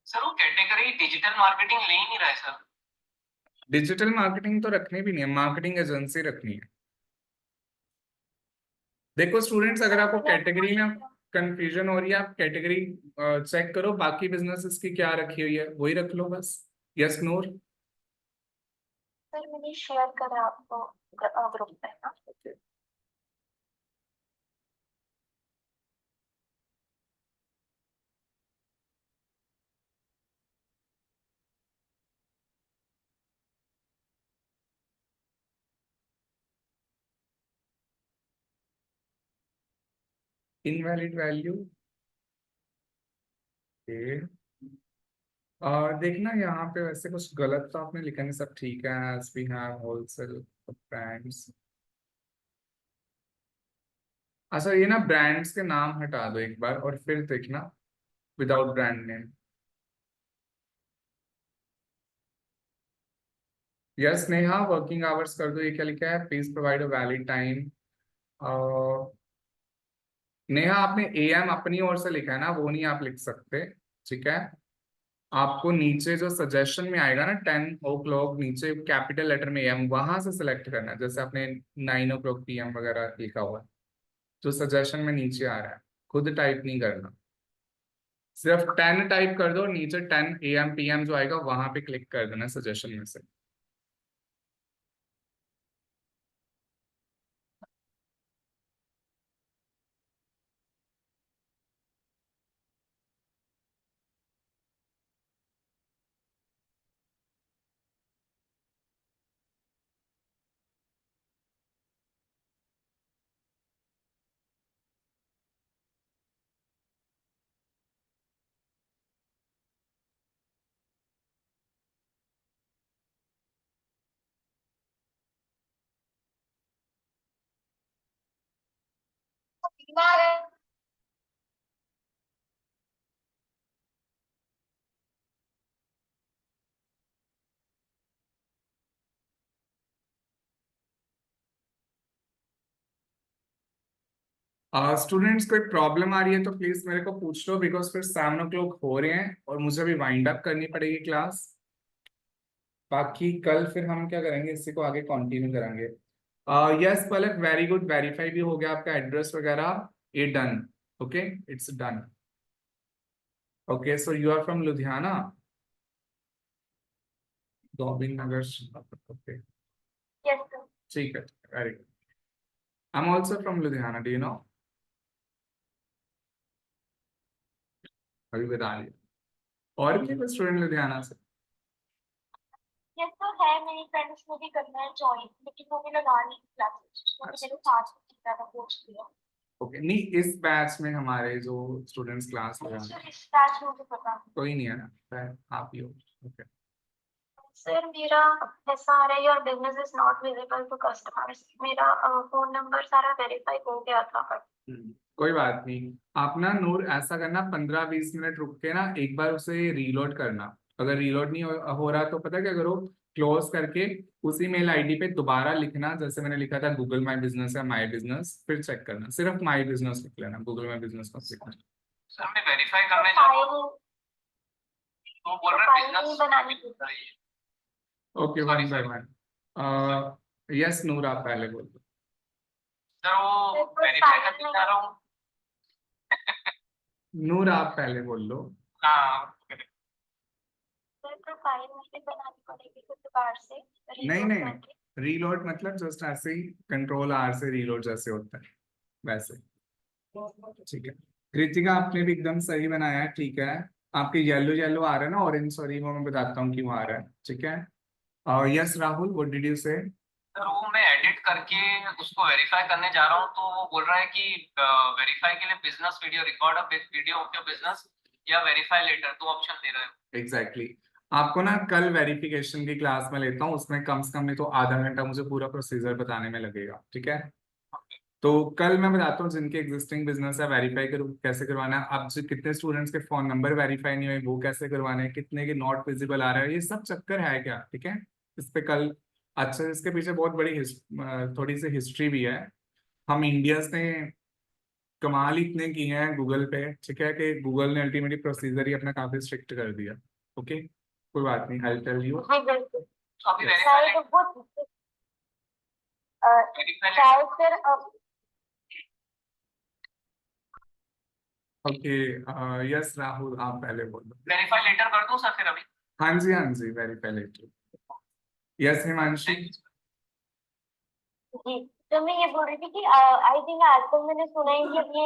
सर वो कैटेगरी डिजिटल मार्केटिंग ले ही नहीं रहा है सर। डिजिटल मार्केटिंग तो रखनी भी नहीं है, मार्केटिंग एजेंसी रखनी है। देखो स्टूडेंट्स, अगर आपको कैटेगरी में कंफ्यूजन हो रही है, आप कैटेगरी चेक करो, बाकी बिजनेसेस की क्या रखी हुई है वही रख लो बस। यस नूर। सर मैंने शेयर करा आपको ग्रुप में ना। इनवैलिड वैल्यू, देखना यहाँ पे वैसे कुछ गलत तो आपने लिखा नहीं, सब ठीक है, as we have wholesale brands. अच्छा, ये ना ब्रांड्स के नाम हटा दो एक बार, और फिर देखना without brand name. Yes Neha, working hours कर दो, ये क्या लिखा है, please provide a valid time. Neha, आपने एएम अपनी ओर से लिखा है ना, वो नहीं आप लिख सकते, ठीक है। आपको नीचे जो सजेशन में आएगा ना, 10 o'clock, नीचे कैपिटल लेटर में एम, वहां से सिलेक्ट करना है, जैसे आपने 9 o'clock PM वगैरह लिखा हुआ है, जो सजेशन में नीचे आ रहा है, खुद टाइप नहीं करना, सिर्फ 10 टाइप कर दो, नीचे 10 AM PM जो आएगा वहां पे क्लिक कर देना सजेशन में से। स्टूडेंट्स कोई प्रॉब्लम आ रही है तो प्लीज मेरे को पूछ लो, बिकॉज फिर 7 o'clock हो रहे हैं और मुझे भी वाइंड अप करनी पड़ेगी क्लास। बाकी कल फिर हम क्या करेंगे, इसी को आगे कंटिन्यू करेंगे। Yes Palak, very good, verify भी हो गया आपका एड्रेस वगैरह, ये done. Okay, it's done. Okay, so you are from Ludhiana, Govind Nagar. Okay, Yes, sir. ठीक है, very good. I am also from Ludhiana, do you know? अभी बता रही और भी कोई स्टूडेंट लुधियाना से? Yes, sir, है मेरी फ्रेंड्स ने भी करना है ज्वाइन, लेकिन वो भी लगा नहीं क्लासेस, वो मेरे साथ में ज्यादा कोच किया। ओके, नहीं इस बैच में हमारे जो स्टूडेंट्स क्लास में हैं, सर इस बैच में मुझे पता नहीं। कोई नहीं है ना, शायद आप ही हो। ओके, सर मेरा ऐसा आ रहा है, your business is not visible to customers. मेरा फोन नंबर सारा वेरीफाई हो गया था, पर कोई बात नहीं। आप ना नूर ऐसा करना, 15-20 मिनट रुक के ना एक बार उसे रीलोड करना। अगर रीलोड नहीं हो रहा तो पता क्या करो, क्लोज करके उसी मेल आईडी पे दोबारा लिखना, जैसे मैंने लिखा था गूगल माई बिजनेस या माई बिजनेस, फिर चेक करना, सिर्फ माई बिजनेस लिख लेना, गूगल माई बिजनेस मत लिखना। सर मैं वेरीफाई करने जा रहा हूँ तो बोल रहे फाइल नहीं बिजनेस बनानी थी। Okay, one by one. Yes Noor, आप पहले बोल दो। सर वो वेरीफाई करने जा रहा हूँ। नूर आप पहले बोल लो। हाँ सर प्रोफाइल मुझे बनानी पड़ेगी कुछ बार से नहीं नहीं नहीं, रीलोड मतलब जस्ट ऐसे ही कंट्रोल आर से रीलोड जैसे होता है वैसे। ठीक है कृतिका, आपने भी एकदम सही बनाया है, ठीक है। आपके येलो येलो आ रहा है ना, ऑरेंज, सॉरी वो मैं बताता हूँ क्यों आ रहा है, ठीक है। Yes Rahul, what did you से? सर वो मैं एडिट करके उसको वेरीफाई करने जा रहा हूँ तो वो बोल रहा है कि वेरीफाई के लिए business video record a video of your business या वेरीफाई लेटर, दो ऑप्शन दे रहे हो। एग्जैक्टली आपको ना कल वेरिफिकेशन की क्लास में लेता हूँ, उसमें कम से कम नहीं तो आधा घंटा मुझे पूरा प्रोसीजर बताने में लगेगा, ठीक है। तो कल मैं बताता हूँ जिनके एग्जिस्टिंग बिजनेस है वेरीफाई करो कैसे करवाना है, अब जो कितने स्टूडेंट्स के फोन नंबर वेरीफाई नहीं हुए वो कैसे करवाने हैं, कितने के नॉट विजिबल आ रहा है, ये सब चक्कर है क्या, ठीक है। इस पे कल, अच्छा इसके पीछे बहुत बड़ी थोड़ी सी हिस्ट्री भी है। हम इंडियंस ने कमाल इतने किए हैं गूगल पे, ठीक है, कि गूगल ने अल्टीमेटली प्रोसीजर ही अपना काफी स्ट्रिक्ट कर दिया। ओके, कोई बात नहीं, आई टेल यू। हाँ बिल्कुल। तो अभी Yes. शायद वेरीफाई वो शायद सर ओके, यस राहुल, आप पहले बोलो। वेरीफाई लेटर कर दूं सर फिर अभी? हाँ जी, वेरीफाई लेटर। यस हिमांशी। जी, तो मैं ये बोल रही थी कि आई थिंक आजकल मैंने सुना है कि अब ये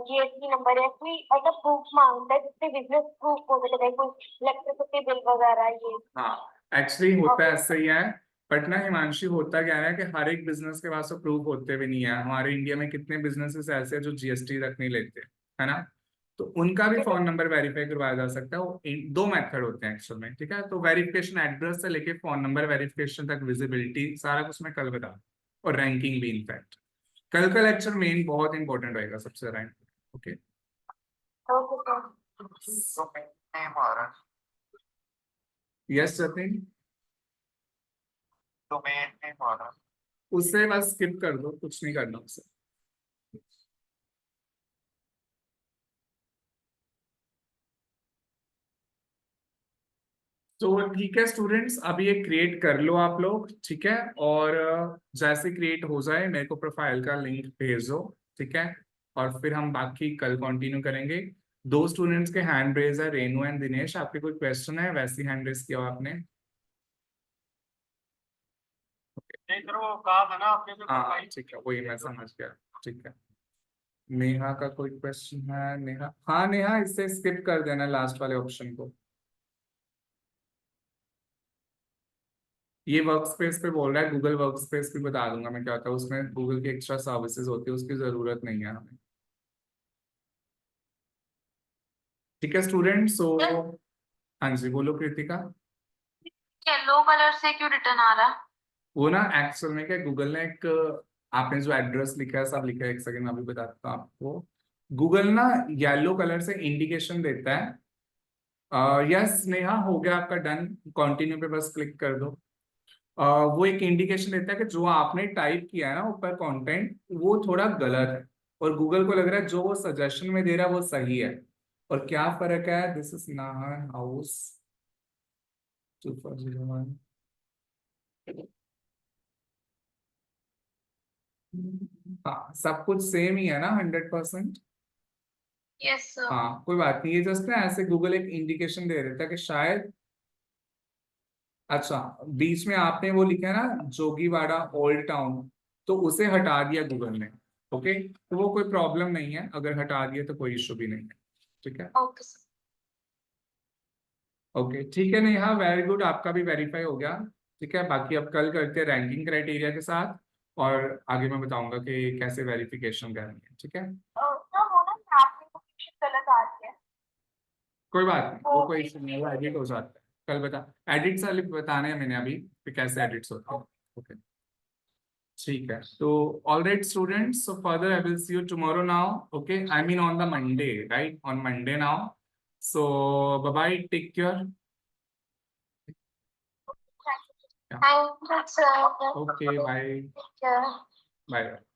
जीएसटी नंबर है, कोई ऐसा प्रूफ मांगता है जिससे बिजनेस प्रूफ हो सकता है, कोई इलेक्ट्रिसिटी बिल वगैरह ये। हाँ एक्चुअली होता Okay. ऐसा ही है, बट ना हिमांशी होता क्या है कि हर एक बिजनेस के पास प्रूफ होते भी नहीं है। हमारे इंडिया में कितने बिजनेसेस ऐसे हैं जो जीएसटी तक नहीं लेते, है ना। तो उनका भी फोन नंबर वेरीफाई करवाया जा सकता है, वो दो मेथड होते हैं एक्चुअल में, ठीक है। तो वेरिफिकेशन एड्रेस से लेके फोन नंबर वेरिफिकेशन तक विजिबिलिटी सारा कुछ मैं कल बता, और रैंकिंग भी इनफैक्ट। कल का लेक्चर मेन बहुत इंपॉर्टेंट रहेगा, सबसे ज्यादा। ओके यस जतिन, उससे बस स्किप कर दो, कुछ नहीं करना उससे। तो ठीक है स्टूडेंट्स, अभी ये क्रिएट कर लो आप लोग, ठीक है। और जैसे क्रिएट हो जाए मेरे को प्रोफाइल का लिंक भेज दो, ठीक है। और फिर हम बाकी कल कंटिन्यू करेंगे। दो स्टूडेंट्स के हैंड रेज है, रेनू एंड दिनेश। आपके कोई क्वेश्चन है? वैसी हैंड रेज किया हो आपने? नहीं सर वो कहा था ना आपने जो हाँ ठीक है, वही मैं समझ गया, ठीक है। नेहा का कोई क्वेश्चन है? नेहा, हाँ नेहा, इससे स्किप कर देना लास्ट वाले ऑप्शन को। ये वर्क स्पेस पे बोल रहा है, गूगल वर्क स्पेस भी बता दूंगा मैं क्या होता है, उसमें गूगल की एक्स्ट्रा सर्विसेज होती है, उसकी जरूरत नहीं है हमें, ठीक है स्टूडेंट। सो हाँ जी बोलो कृतिका। येलो कलर से क्यों रिटर्न आ रहा है? वो ना एक्चुअल में क्या, गूगल ने एक आपने जो एड्रेस लिखा है सब लिखा है, एक सेकंड अभी बताता हूँ आपको। गूगल ना येलो कलर से इंडिकेशन देता है। यस नेहा, हो गया आपका डन, कंटिन्यू पे बस क्लिक कर दो। वो एक इंडिकेशन देता है कि जो आपने टाइप किया है ना ऊपर कंटेंट, वो थोड़ा गलत है, और गूगल को लग रहा है जो वो सजेशन में दे रहा है वो सही है। और क्या फर्क है, दिस इज नाहर हाउस 2401। हाँ, सब कुछ सेम ही है ना 100%। Yes sir. हाँ कोई बात नहीं, ये जस्ट ना ऐसे गूगल एक इंडिकेशन दे देता है कि शायद, अच्छा बीच में आपने वो लिखा है ना जोगीवाड़ा ओल्ड टाउन, तो उसे हटा दिया गूगल ने। ओके, तो वो कोई प्रॉब्लम नहीं है, अगर हटा दिया तो कोई इशू भी नहीं है। ठीक है, ओके सर। ओके ठीक है नेहा, वेरी गुड, आपका भी वेरीफाई हो गया। ठीक है, बाकी अब कल करते हैं रैंकिंग क्राइटेरिया के साथ, और आगे मैं बताऊंगा कि कैसे वेरिफिकेशन करनी है। ठीक है, सर वो ना आपने कुछ गलत आ रही है। कोई बात नहीं, वो कोई इशू नहीं है, एडिट हो जाता है। कल बता, एडिट सारे बताने हैं मैंने अभी कि कैसे एडिट्स होते हैं। ओके ठीक है, तो all right students, so further I will see you tomorrow now. Okay, I mean on the Monday, right, on Monday now. So bye bye, take care. Thank you sir. Okay bye ठीक है। Bye.